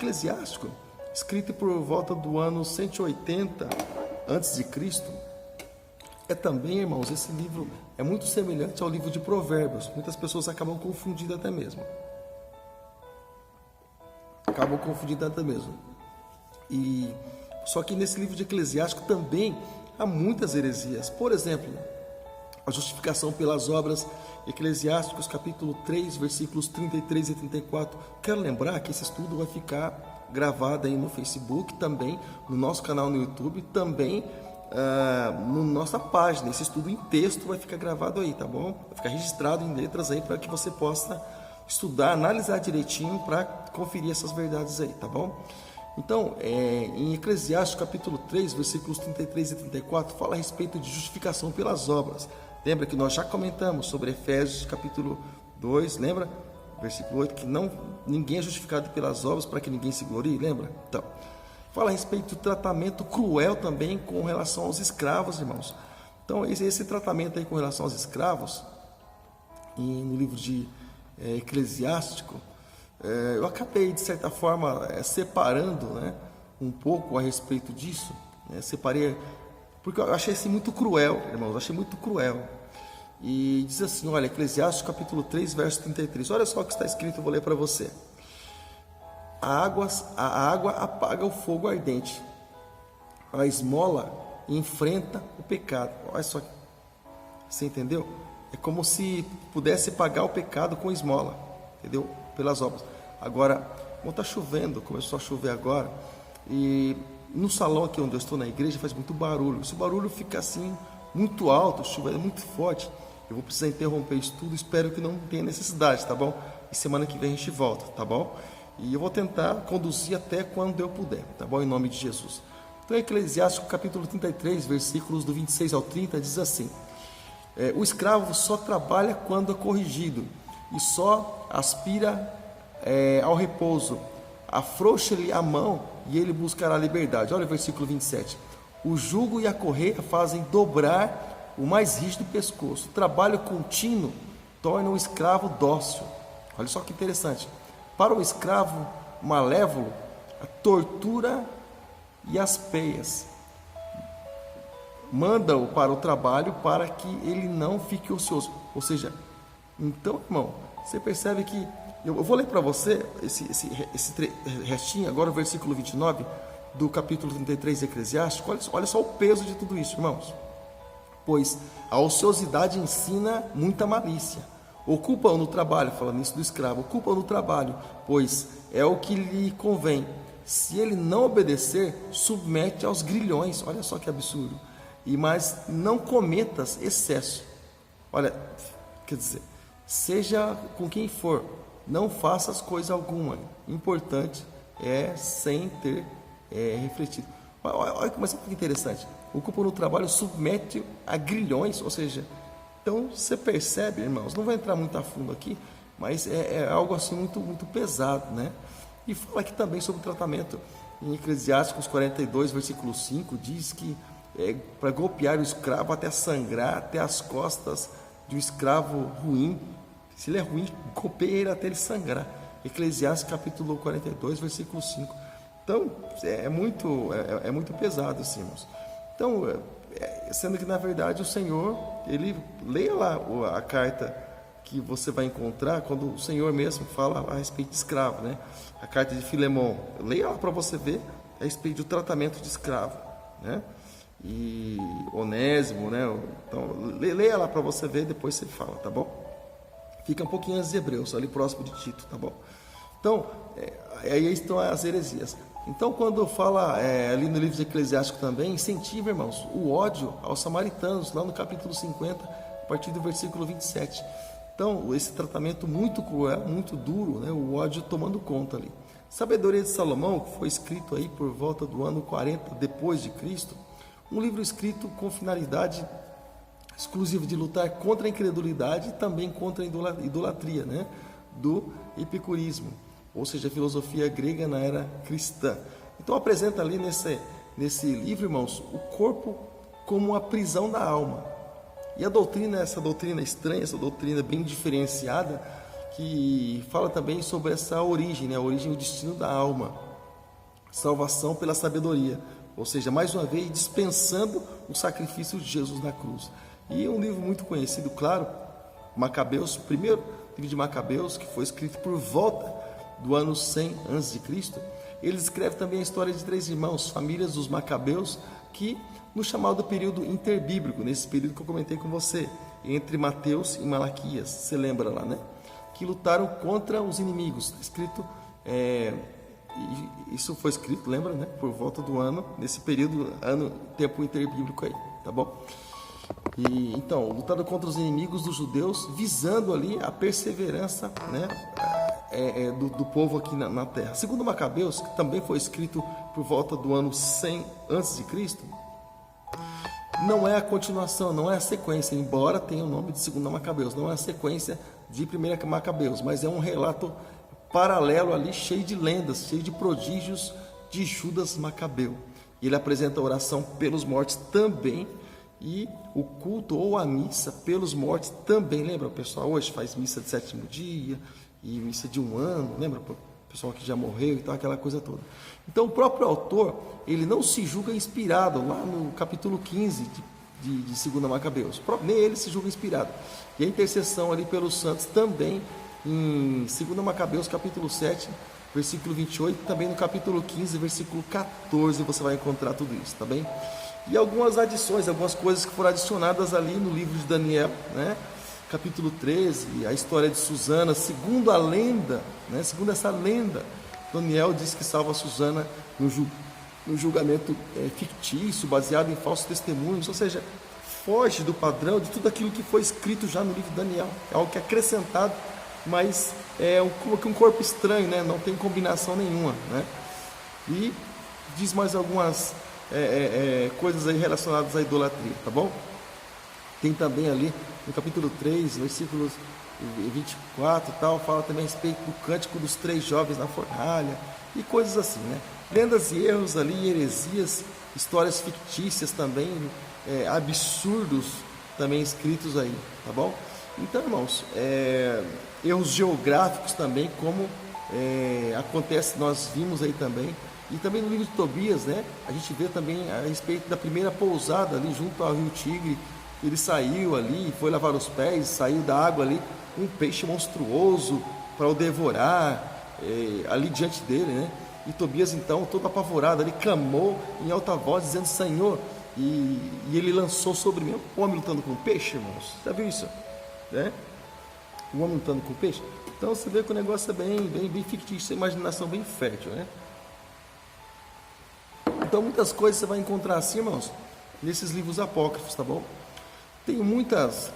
escrito por volta do ano 180 a.C., é também, irmãos, esse livro é muito semelhante ao livro de Provérbios. Muitas pessoas acabam confundindo até mesmo. E só que nesse livro de Eclesiástico também há muitas heresias. Por exemplo, a justificação pelas obras, Eclesiásticos capítulo 3, versículos 33 e 34. Quero lembrar que esse estudo vai ficar gravado aí no Facebook, também no nosso canal no YouTube, também na nossa página. Esse estudo em texto vai ficar gravado aí, tá bom? Vai ficar registrado em letras aí para que você possa estudar, analisar direitinho para conferir essas verdades aí, tá bom? Então, em Eclesiastes capítulo 3, versículos 33 e 34, fala a respeito de justificação pelas obras. Lembra que nós já comentamos sobre Efésios capítulo 2, lembra? Versículo 8, que ninguém é justificado pelas obras para que ninguém se glorie, lembra? Então, fala a respeito do tratamento cruel também com relação aos escravos, irmãos. Então, esse tratamento aí com relação aos escravos, no livro de Eclesiástico, eu acabei, de certa forma, separando, né, um pouco a respeito disso, né, separei, porque eu achei assim muito cruel, irmãos, achei muito cruel. E diz assim, olha, Eclesiastes capítulo 3, verso 33, olha só o que está escrito, eu vou ler para você. A água apaga o fogo ardente, a esmola enfrenta o pecado. Olha só, você entendeu? É como se pudesse pagar o pecado com esmola, entendeu? Pelas obras. Agora, como está chovendo, começou a chover agora, e no salão aqui onde eu estou na igreja faz muito barulho. Se o barulho fica assim, muito alto, a chuva é muito forte, eu vou precisar interromper o estudo, espero que não tenha necessidade, tá bom? E semana que vem a gente volta, tá bom? E eu vou tentar conduzir até quando eu puder, tá bom? Em nome de Jesus. Então, Eclesiástico capítulo 33, versículos do 26 ao 30, diz assim: o escravo só trabalha quando é corrigido e só aspira ao repouso. Afrouxa-lhe a mão e ele buscará a liberdade. Olha o versículo 27. O jugo e a correia fazem dobrar o mais rígido pescoço. O trabalho contínuo torna o escravo dócil. Olha só que interessante. Para o escravo malévolo, a tortura e as peias manda-o para o trabalho para que ele não fique ocioso. Ou seja, então, irmão, você percebe que eu vou ler para você esse restinho, agora o versículo 29 do capítulo 33 de Eclesiástico. Olha só o peso de tudo isso, irmãos. Pois a ociosidade ensina muita malícia. Ocupa-o no trabalho, falando isso do escravo, ocupa-o no trabalho, pois é o que lhe convém. Se ele não obedecer, submete aos grilhões. Olha só que absurdo. Mas não cometas excesso. Olha, quer dizer, seja com quem for, não faças coisa alguma. Importante é sem ter refletido. Olha como é que interessante. Ocupa no trabalho, submete a grilhões, ou seja, então você percebe, irmãos, não vai entrar muito a fundo aqui, mas é algo assim muito, muito pesado, né? E fala aqui também sobre o tratamento. Em Eclesiásticos 42, versículo 5, diz que para golpear o escravo até sangrar, até as costas de um escravo ruim. Se ele é ruim, golpeia ele até ele sangrar. Eclesiastes capítulo 42, versículo 5. Então, é muito pesado assim, irmãos. Então, sendo que na verdade o Senhor, ele leia lá a carta que você vai encontrar quando o Senhor mesmo fala a respeito de escravo, né? A carta de Filemão, leia lá para você ver a respeito do tratamento de escravo, né? E Onésimo, né? Então, leia lá para você ver, depois você fala, tá bom? Fica um pouquinho antes de Hebreus, ali próximo de Tito, tá bom? Então, aí estão as heresias. Então, quando fala ali no livro de Eclesiástico também, incentiva, irmãos, o ódio aos samaritanos, lá no capítulo 50, a partir do versículo 27. Então, esse tratamento muito cruel, muito duro, né? O ódio tomando conta ali. Sabedoria de Salomão, que foi escrito aí por volta do ano 40 depois de Cristo, um livro escrito com finalidade exclusiva de lutar contra a incredulidade e também contra a idolatria, né? Do epicurismo, ou seja, a filosofia grega na era cristã. Então apresenta ali nesse livro, irmãos, o corpo como a prisão da alma. E a doutrina, essa doutrina estranha, essa doutrina bem diferenciada, que fala também sobre essa origem, né? A origem e o destino da alma. Salvação pela sabedoria. Ou seja, mais uma vez, dispensando o sacrifício de Jesus na cruz. E um livro muito conhecido, claro, Macabeus, primeiro livro de Macabeus, que foi escrito por volta do ano 100 a.C., ele descreve também a história de 3 irmãos, famílias dos Macabeus, que no chamado período interbíblico, nesse período que eu comentei com você, entre Mateus e Malaquias, você lembra lá, né? Que lutaram contra os inimigos. Está escrito, isso foi escrito, lembra, né? Por volta do ano, nesse período, tempo interbíblico aí, tá bom? E então, lutaram contra os inimigos dos judeus, visando ali a perseverança, né? Do povo aqui na terra. Segundo Macabeus, que também foi escrito por volta do ano 100 a.C., não é a continuação, não é a sequência, embora tenha o nome de Segunda Macabeus, não é a sequência de Primeira Macabeus, mas é um relato paralelo ali, cheio de lendas, cheio de prodígios de Judas Macabeu. Ele apresenta a oração pelos mortos também, e o culto ou a missa pelos mortos também. Lembra, o pessoal hoje faz missa de 7º dia e missa de 1 ano, lembra, o pessoal que já morreu e tal, aquela coisa toda. Então o próprio autor, ele não se julga inspirado, lá no capítulo 15 de 2 Macabeus, nem ele se julga inspirado. E a intercessão ali pelos santos também, em 2 Macabeus, capítulo 7, versículo 28, também no capítulo 15, versículo 14, você vai encontrar tudo isso, tá bem? E algumas adições, algumas coisas que foram adicionadas ali no livro de Daniel, né? Capítulo 13, a história de Susana, segundo a lenda, né? Segundo essa lenda, Daniel diz que salva Susana no julgamento fictício, baseado em falsos testemunhos, ou seja, foge do padrão de tudo aquilo que foi escrito já no livro de Daniel. É algo que é acrescentado, mas como que um corpo estranho, né? Não tem combinação nenhuma, né? E diz mais algumas coisas aí relacionadas à idolatria, tá bom? Tem também ali no capítulo 3, versículos 24 e tal, fala também a respeito do cântico dos 3 jovens na fornalha e coisas assim, né? Lendas e erros ali, heresias, histórias fictícias também, absurdos também escritos aí, tá bom? Então, irmãos, erros geográficos também, como acontece, nós vimos aí também. E também no livro de Tobias, né, a gente vê também a respeito da primeira pousada ali junto ao rio Tigre. Ele saiu ali, foi lavar os pés, saiu da água ali, um peixe monstruoso para o devorar, ali diante dele, né? E Tobias então, todo apavorado ali, clamou em alta voz, dizendo: Senhor, e ele lançou sobre mim. O homem lutando com peixe, irmãos, já viu isso? Né? O homem lutando com peixe. Então você vê que o negócio é bem fictício, a imaginação bem fértil, né? Então muitas coisas você vai encontrar assim, irmãos, nesses livros apócrifos, tá bom? Tem muitas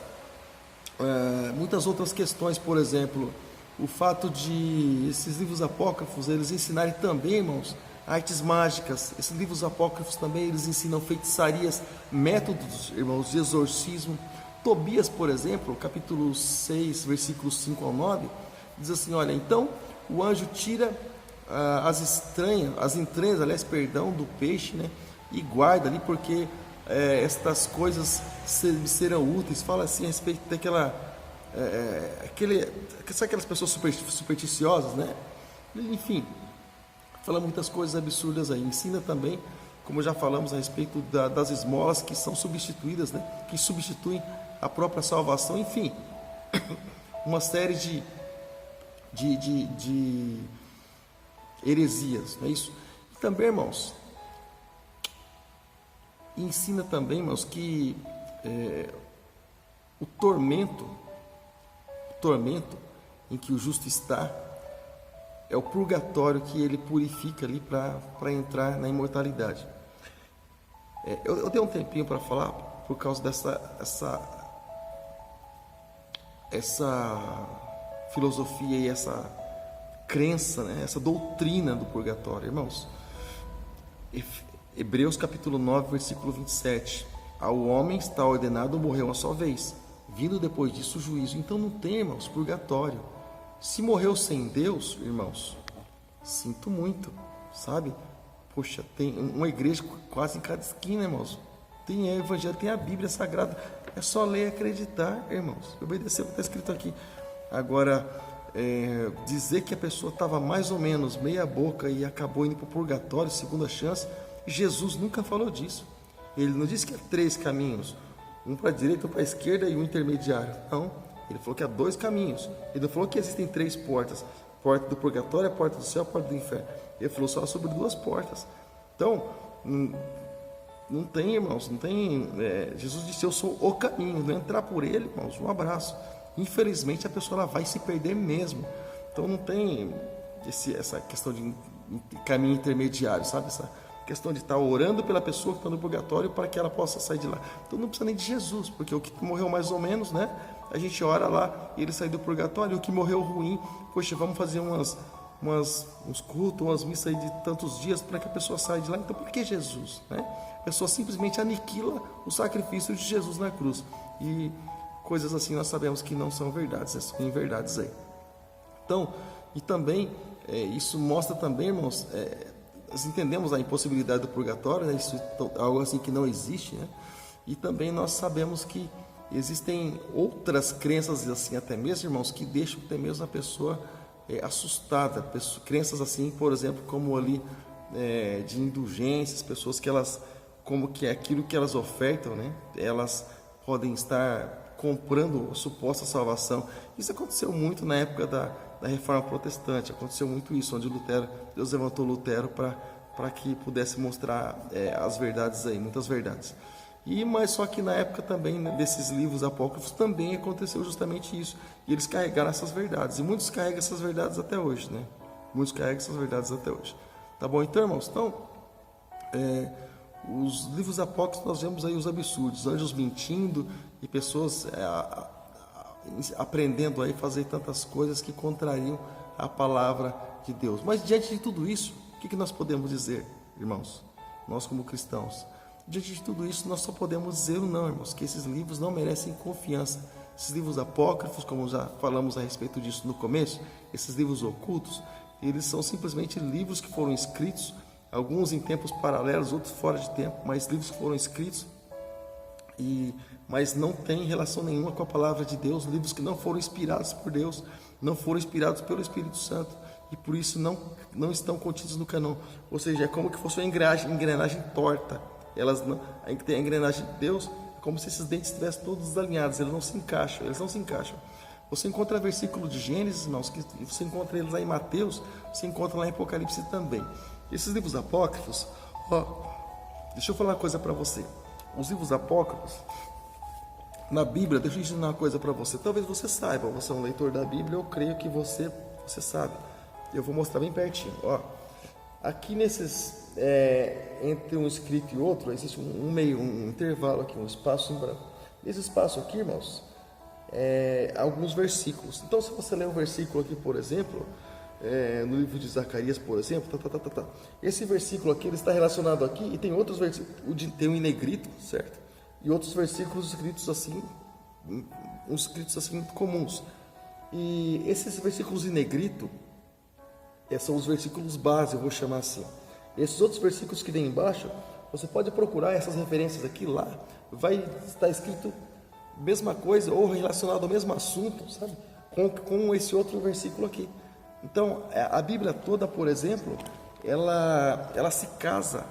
outras questões, por exemplo, o fato de esses livros apócrifos, eles ensinarem também, irmãos, artes mágicas. Esses livros apócrifos também, eles ensinam feitiçarias, métodos, irmãos, de exorcismo. Tobias, por exemplo, capítulo 6, versículos 5 ao 9, diz assim, olha, então o anjo tira as entranhas, do peixe, né? E guarda ali, porque estas coisas serão úteis. Fala assim a respeito daquela sabe aquelas pessoas supersticiosas, né? Enfim, fala muitas coisas absurdas aí. Ensina também, como já falamos, a respeito das esmolas que são substituídas, né? Que substituem a própria salvação. Enfim, uma série de heresias, não é isso? E também, irmãos, ensina também, irmãos, que o tormento em que o justo está é o purgatório que ele purifica ali para entrar na imortalidade. Eu dei um tempinho para falar por causa dessa filosofia e essa crença, né? Essa doutrina do purgatório, irmãos. Hebreus capítulo 9, versículo 27. Ao homem está ordenado morrer uma só vez, vindo depois disso o juízo. Então não tem, irmãos, purgatório. Se morreu sem Deus, irmãos, sinto muito, sabe? Poxa, tem uma igreja quase em cada esquina, irmãos. Tem o Evangelho, tem a Bíblia Sagrada. É só ler e acreditar, irmãos. Obedecer o que está escrito aqui. Agora, dizer que a pessoa estava mais ou menos meia boca e acabou indo para o purgatório, segunda chance, Jesus nunca falou disso. Ele não disse que há 3 caminhos, um para a direita, um para a esquerda e um intermediário. Não, ele falou que há 2 caminhos. Ele não falou que existem 3 portas, porta do purgatório, a porta do céu, a porta do inferno. Ele falou só sobre 2 portas. Então, não tem, irmãos, não tem. Jesus disse: eu sou o caminho. Não entrar por ele, irmãos, um abraço. Infelizmente, a pessoa ela vai se perder mesmo. Então, não tem essa questão de caminho intermediário, sabe? Essa questão de estar orando pela pessoa que está no purgatório para que ela possa sair de lá. Então, não precisa nem de Jesus, porque o que morreu mais ou menos, né? A gente ora lá e ele sai do purgatório. E o que morreu ruim, poxa, vamos fazer uns cultos, umas missas aí de tantos dias para que a pessoa saia de lá. Então, por que Jesus, né? A pessoa simplesmente aniquila o sacrifício de Jesus na cruz. E coisas assim nós sabemos que não são verdades, são inverdades aí. Então, e também, isso mostra também, irmãos, nós entendemos a impossibilidade do purgatório, né? Isso é algo assim que não existe, né? E também nós sabemos que existem outras crenças assim até mesmo, irmãos, que deixam até mesmo a pessoa assustada. Crenças assim, por exemplo, como ali de indulgências, pessoas que elas, como que é aquilo que elas ofertam, né? Elas podem estar comprando a suposta salvação. Isso aconteceu muito na época da Reforma Protestante, aconteceu muito isso, onde Deus levantou Lutero para que pudesse mostrar as verdades aí, muitas verdades. Mas só que na época também, né, desses livros apócrifos também aconteceu justamente isso, e eles carregaram essas verdades, e muitos carregam essas verdades até hoje, né? Muitos carregam essas verdades até hoje. Tá bom, então, irmãos? Então, os livros apócrifos nós vemos aí os absurdos, anjos mentindo e pessoas aprendendo aí a fazer tantas coisas que contrariam a palavra de Deus. Mas diante de tudo isso, o que nós podemos dizer, irmãos? Nós como cristãos, diante de tudo isso, nós só podemos dizer não, irmãos, que esses livros não merecem confiança. Esses livros apócrifos, como já falamos a respeito disso no começo, esses livros ocultos, eles são simplesmente livros que foram escritos, alguns em tempos paralelos, outros fora de tempo, mas livros que foram escritos, mas não tem relação nenhuma com a palavra de Deus, livros que não foram inspirados por Deus, não foram inspirados pelo Espírito Santo, e por isso não estão contidos no cânon. Ou seja, é como que fosse uma engrenagem torta. Elas não, tem a engrenagem de Deus, é como se esses dentes estivessem todos desalinhados, eles não se encaixam. Você encontra versículo de Gênesis, irmãos, que você encontra eles lá em Mateus, você encontra lá em Apocalipse também. Esses livros apócrifos, deixa eu falar uma coisa para você. Os livros apócrifos, na Bíblia, deixa eu ensinar uma coisa para você. Talvez você saiba, você é um leitor da Bíblia, eu creio que você sabe. Eu vou mostrar bem pertinho. Aqui nesses, entre um escrito e outro, existe um intervalo aqui, um espaço em branco. Esse espaço aqui, irmãos, alguns versículos. Então, se você ler um versículo aqui, por exemplo, no livro de Zacarias, por exemplo, esse versículo aqui, ele está relacionado aqui, e tem outros versículos, tem um em negrito, certo? E outros versículos escritos assim, uns escritos assim muito comuns. E esses versículos em negrito, são os versículos base, eu vou chamar assim. Esses outros versículos que vem embaixo, você pode procurar essas referências aqui, lá, vai estar escrito mesma coisa, ou relacionado ao mesmo assunto, sabe? Com esse outro versículo aqui. Então, a Bíblia toda, por exemplo, ela se casa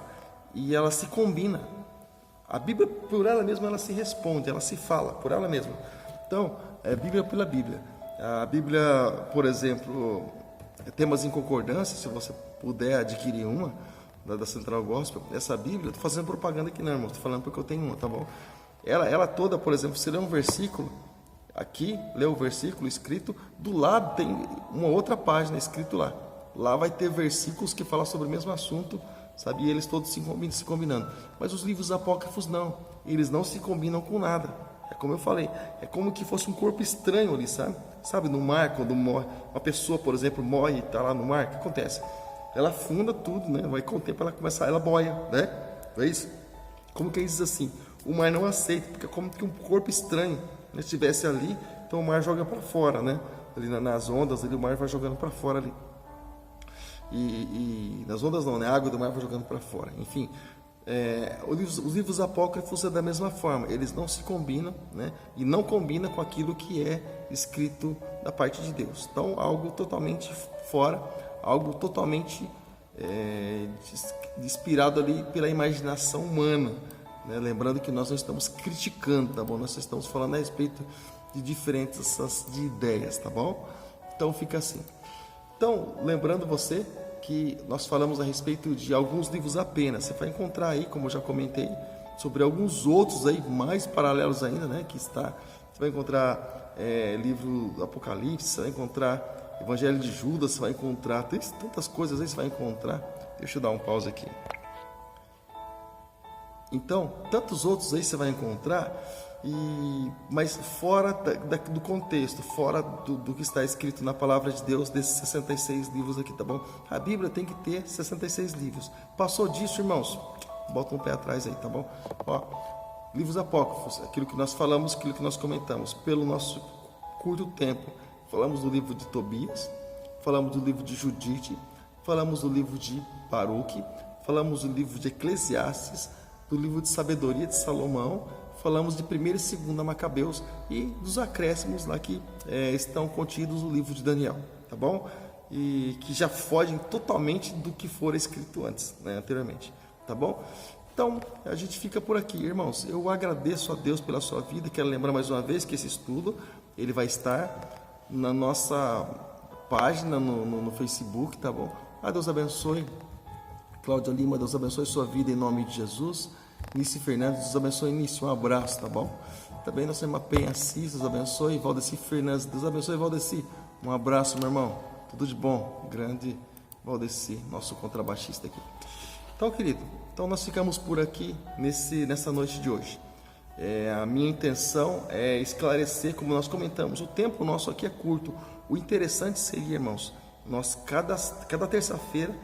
e ela se combina. A Bíblia, por ela mesma, ela se responde, ela se fala por ela mesma. Então, Bíblia pela Bíblia. A Bíblia, por exemplo, Temas em Concordância, se você puder adquirir uma, da Central Gospel, essa Bíblia, estou fazendo propaganda aqui não, irmão, estou falando porque eu tenho uma, tá bom? Ela toda, por exemplo, você lê um versículo, aqui, lê o versículo escrito, do lado tem uma outra página escrito lá. Lá vai ter versículos que falam sobre o mesmo assunto, sabe? E eles todos se combinando. Mas os livros apócrifos não, eles não se combinam com nada. É como eu falei, é como que fosse um corpo estranho ali, sabe? Sabe, no mar, quando morre, uma pessoa, por exemplo, morre e está lá no mar, o que acontece? Ela afunda tudo, né? Vai com o tempo, ela boia, né? Não é isso? Como que diz assim? O mar não aceita, porque é como que um corpo estranho, né, estivesse ali, então o mar joga para fora, né? Ali nas ondas, ali, o mar vai jogando para fora ali. E nas ondas não, né? A água do mar vai jogando para fora. Enfim, Os livros apócrifos é da mesma forma, eles não se combinam, né? E não combina com aquilo que é escrito da parte de Deus. Então, algo totalmente fora, algo totalmente inspirado ali pela imaginação humana, né? Lembrando que nós não estamos criticando, tá bom? Nós estamos falando a respeito de diferentes de ideias, tá bom? Então, fica assim. Então, lembrando você que nós falamos a respeito de alguns livros apenas. Você vai encontrar aí, como eu já comentei, sobre alguns outros aí, mais paralelos ainda, né? Você vai encontrar livro do Apocalipse, você vai encontrar Evangelho de Judas, você vai encontrar, tem tantas coisas aí, você vai encontrar. Deixa eu dar um pause aqui. Então, tantos outros aí você vai encontrar, mas fora do contexto, fora do que está escrito na palavra de Deus, desses 66 livros aqui, tá bom? A Bíblia tem que ter 66 livros. Passou disso, irmãos, bota um pé atrás aí, tá bom? Ó, livros apócrifos, aquilo que nós falamos, aquilo que nós comentamos, pelo nosso curto tempo. Falamos do livro de Tobias, falamos do livro de Judite, falamos do livro de Baruque, falamos do livro de Eclesiastes, do livro de Sabedoria de Salomão, falamos de 1ª e 2ª Macabeus e dos acréscimos lá que estão contidos no livro de Daniel, tá bom? E que já fogem totalmente do que for escrito antes, né, anteriormente, tá bom? Então, a gente fica por aqui, irmãos. Eu agradeço a Deus pela sua vida. Quero lembrar mais uma vez que esse estudo, ele vai estar na nossa página no Facebook, tá bom? Deus abençoe. Cláudia Lima, Deus abençoe sua vida em nome de Jesus. Nice Fernandes, Deus abençoe Nice, um abraço, tá bom? Também nossa irmã Penha Assis, Deus abençoe. Valdeci Fernandes, Deus abençoe Valdeci. Um abraço, meu irmão. Tudo de bom. Grande Valdeci, nosso contrabaixista aqui. Então, querido, nós ficamos por aqui nessa noite de hoje. A minha intenção é esclarecer, como nós comentamos, o tempo nosso aqui é curto. O interessante seria, irmãos, nós cada terça-feira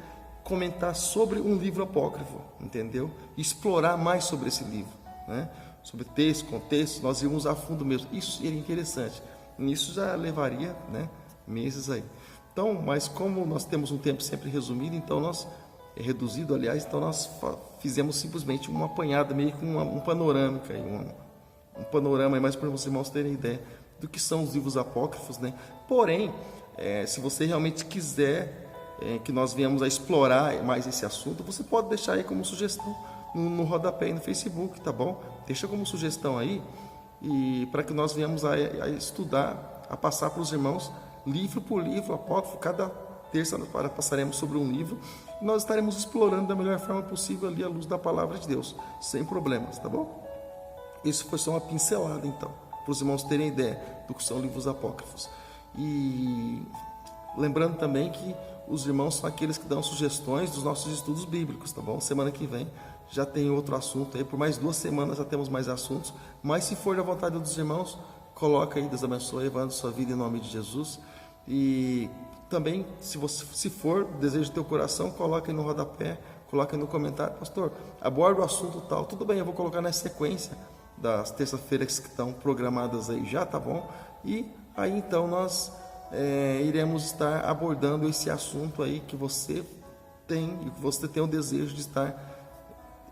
comentar sobre um livro apócrifo, entendeu? Explorar mais sobre esse livro, né? Sobre texto, contexto, nós íamos a fundo mesmo. Isso seria interessante. Isso já levaria, né, meses aí. Então, mas como nós temos um tempo sempre resumido, então nós reduzido, aliás, então nós fizemos simplesmente uma apanhada, meio que um panorâmica, um panorama, mais para os irmãos terem ideia do que são os livros apócrifos, né? Porém, se você realmente quiser que nós venhamos a explorar mais esse assunto, você pode deixar aí como sugestão no rodapé e no Facebook, tá bom? Deixa como sugestão aí, e para que nós venhamos a estudar, a passar para os irmãos, livro por livro, apócrifo, cada terça passaremos sobre um livro, e nós estaremos explorando da melhor forma possível ali à luz da palavra de Deus, sem problemas, tá bom? Isso foi só uma pincelada, então, para os irmãos terem ideia do que são livros apócrifos. E lembrando também que os irmãos são aqueles que dão sugestões dos nossos estudos bíblicos, tá bom? Semana que vem já tem outro assunto aí, por mais 2 semanas já temos mais assuntos, mas se for da vontade dos irmãos, coloca aí, Deus abençoe, levando sua vida em nome de Jesus. E também, se for desejo do teu coração, coloca aí no rodapé, coloca aí no comentário, pastor, aborda o assunto tal, tudo bem, eu vou colocar na sequência das terças-feiras que estão programadas aí já, tá bom? E aí então nós iremos estar abordando esse assunto aí que você tem e que você tem o desejo de estar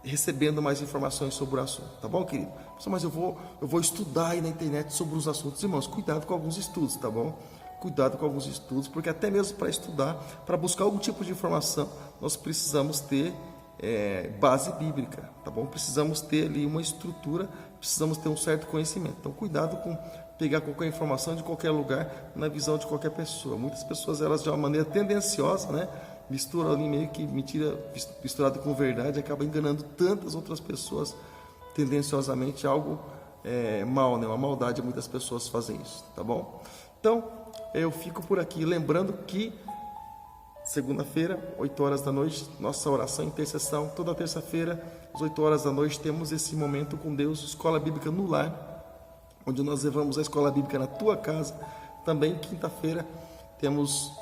recebendo mais informações sobre o assunto, tá bom, querido? Mas eu vou estudar aí na internet sobre os assuntos, irmãos, cuidado com alguns estudos, tá bom? Cuidado com alguns estudos, porque até mesmo para estudar, para buscar algum tipo de informação, nós precisamos ter base bíblica, tá bom? Precisamos ter ali uma estrutura, precisamos ter um certo conhecimento. Então, cuidado com pegar qualquer informação de qualquer lugar na visão de qualquer pessoa. Muitas pessoas, elas de uma maneira tendenciosa, né, misturam ali meio que mentira misturado com verdade, acaba enganando tantas outras pessoas tendenciosamente, algo mal, né? Uma maldade, muitas pessoas fazem isso, tá bom? Então, eu fico por aqui, lembrando que segunda-feira, 8 horas da noite, nossa oração e intercessão, toda terça-feira, às 8 horas da noite, temos esse momento com Deus, Escola Bíblica no Lar, onde nós levamos a Escola Bíblica na tua casa. Também quinta-feira temos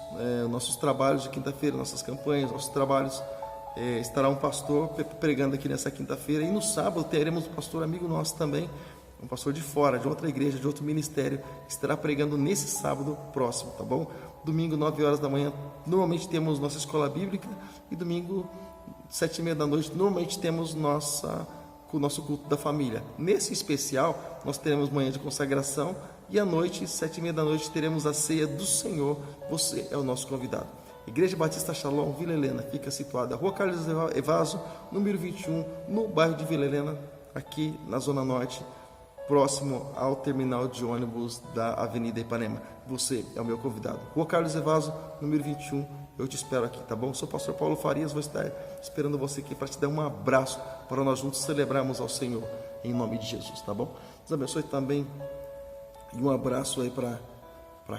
nossos trabalhos de quinta-feira, nossas campanhas, nossos trabalhos. Estará um pastor pregando aqui nessa quinta-feira, e no sábado teremos um pastor amigo nosso também, um pastor de fora, de outra igreja, de outro ministério, que estará pregando nesse sábado próximo, tá bom? Domingo, 9 horas da manhã, normalmente temos nossa escola bíblica, e domingo, 7h30 da noite, normalmente temos o nosso culto da família. Nesse especial, nós teremos manhã de consagração e à noite, 7h30 da noite, teremos a ceia do Senhor. Você é o nosso convidado. Igreja Batista Shalom, Vila Helena, fica situada Rua Carlos Evaso, número 21, no bairro de Vila Helena, aqui na Zona Norte, próximo ao terminal de ônibus da Avenida Ipanema. Você é o meu convidado. Rua Carlos Evaso, número 21, eu te espero aqui, tá bom? Sou o pastor Paulo Farias, vou estar esperando você aqui para te dar um abraço, para nós juntos celebrarmos ao Senhor, em nome de Jesus, tá bom? Deus abençoe também, e um abraço aí para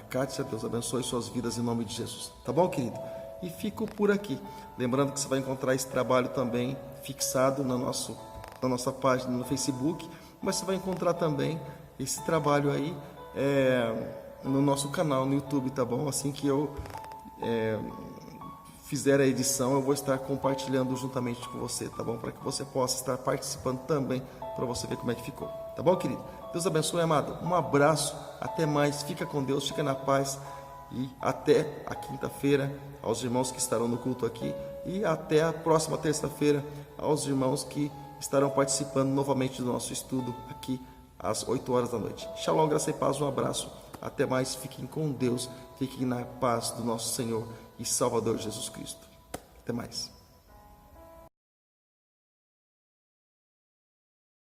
Kátia, Deus abençoe suas vidas em nome de Jesus, tá bom, querido? E fico por aqui, lembrando que você vai encontrar esse trabalho também fixado na nossa página no Facebook, mas você vai encontrar também esse trabalho aí no nosso canal no YouTube, tá bom? Assim que eu fizer a edição, eu vou estar compartilhando juntamente com você, tá bom? Para que você possa estar participando também, para você ver como é que ficou, tá bom, querido? Deus abençoe, amado. Um abraço, até mais, fica com Deus, fica na paz e até a quinta-feira aos irmãos que estarão no culto aqui e até a próxima terça-feira aos irmãos que estarão participando novamente do nosso estudo aqui às 8 horas da noite. Shalom, graça e paz, um abraço, até mais, fiquem com Deus, fiquem na paz do nosso Senhor e Salvador Jesus Cristo. Até mais.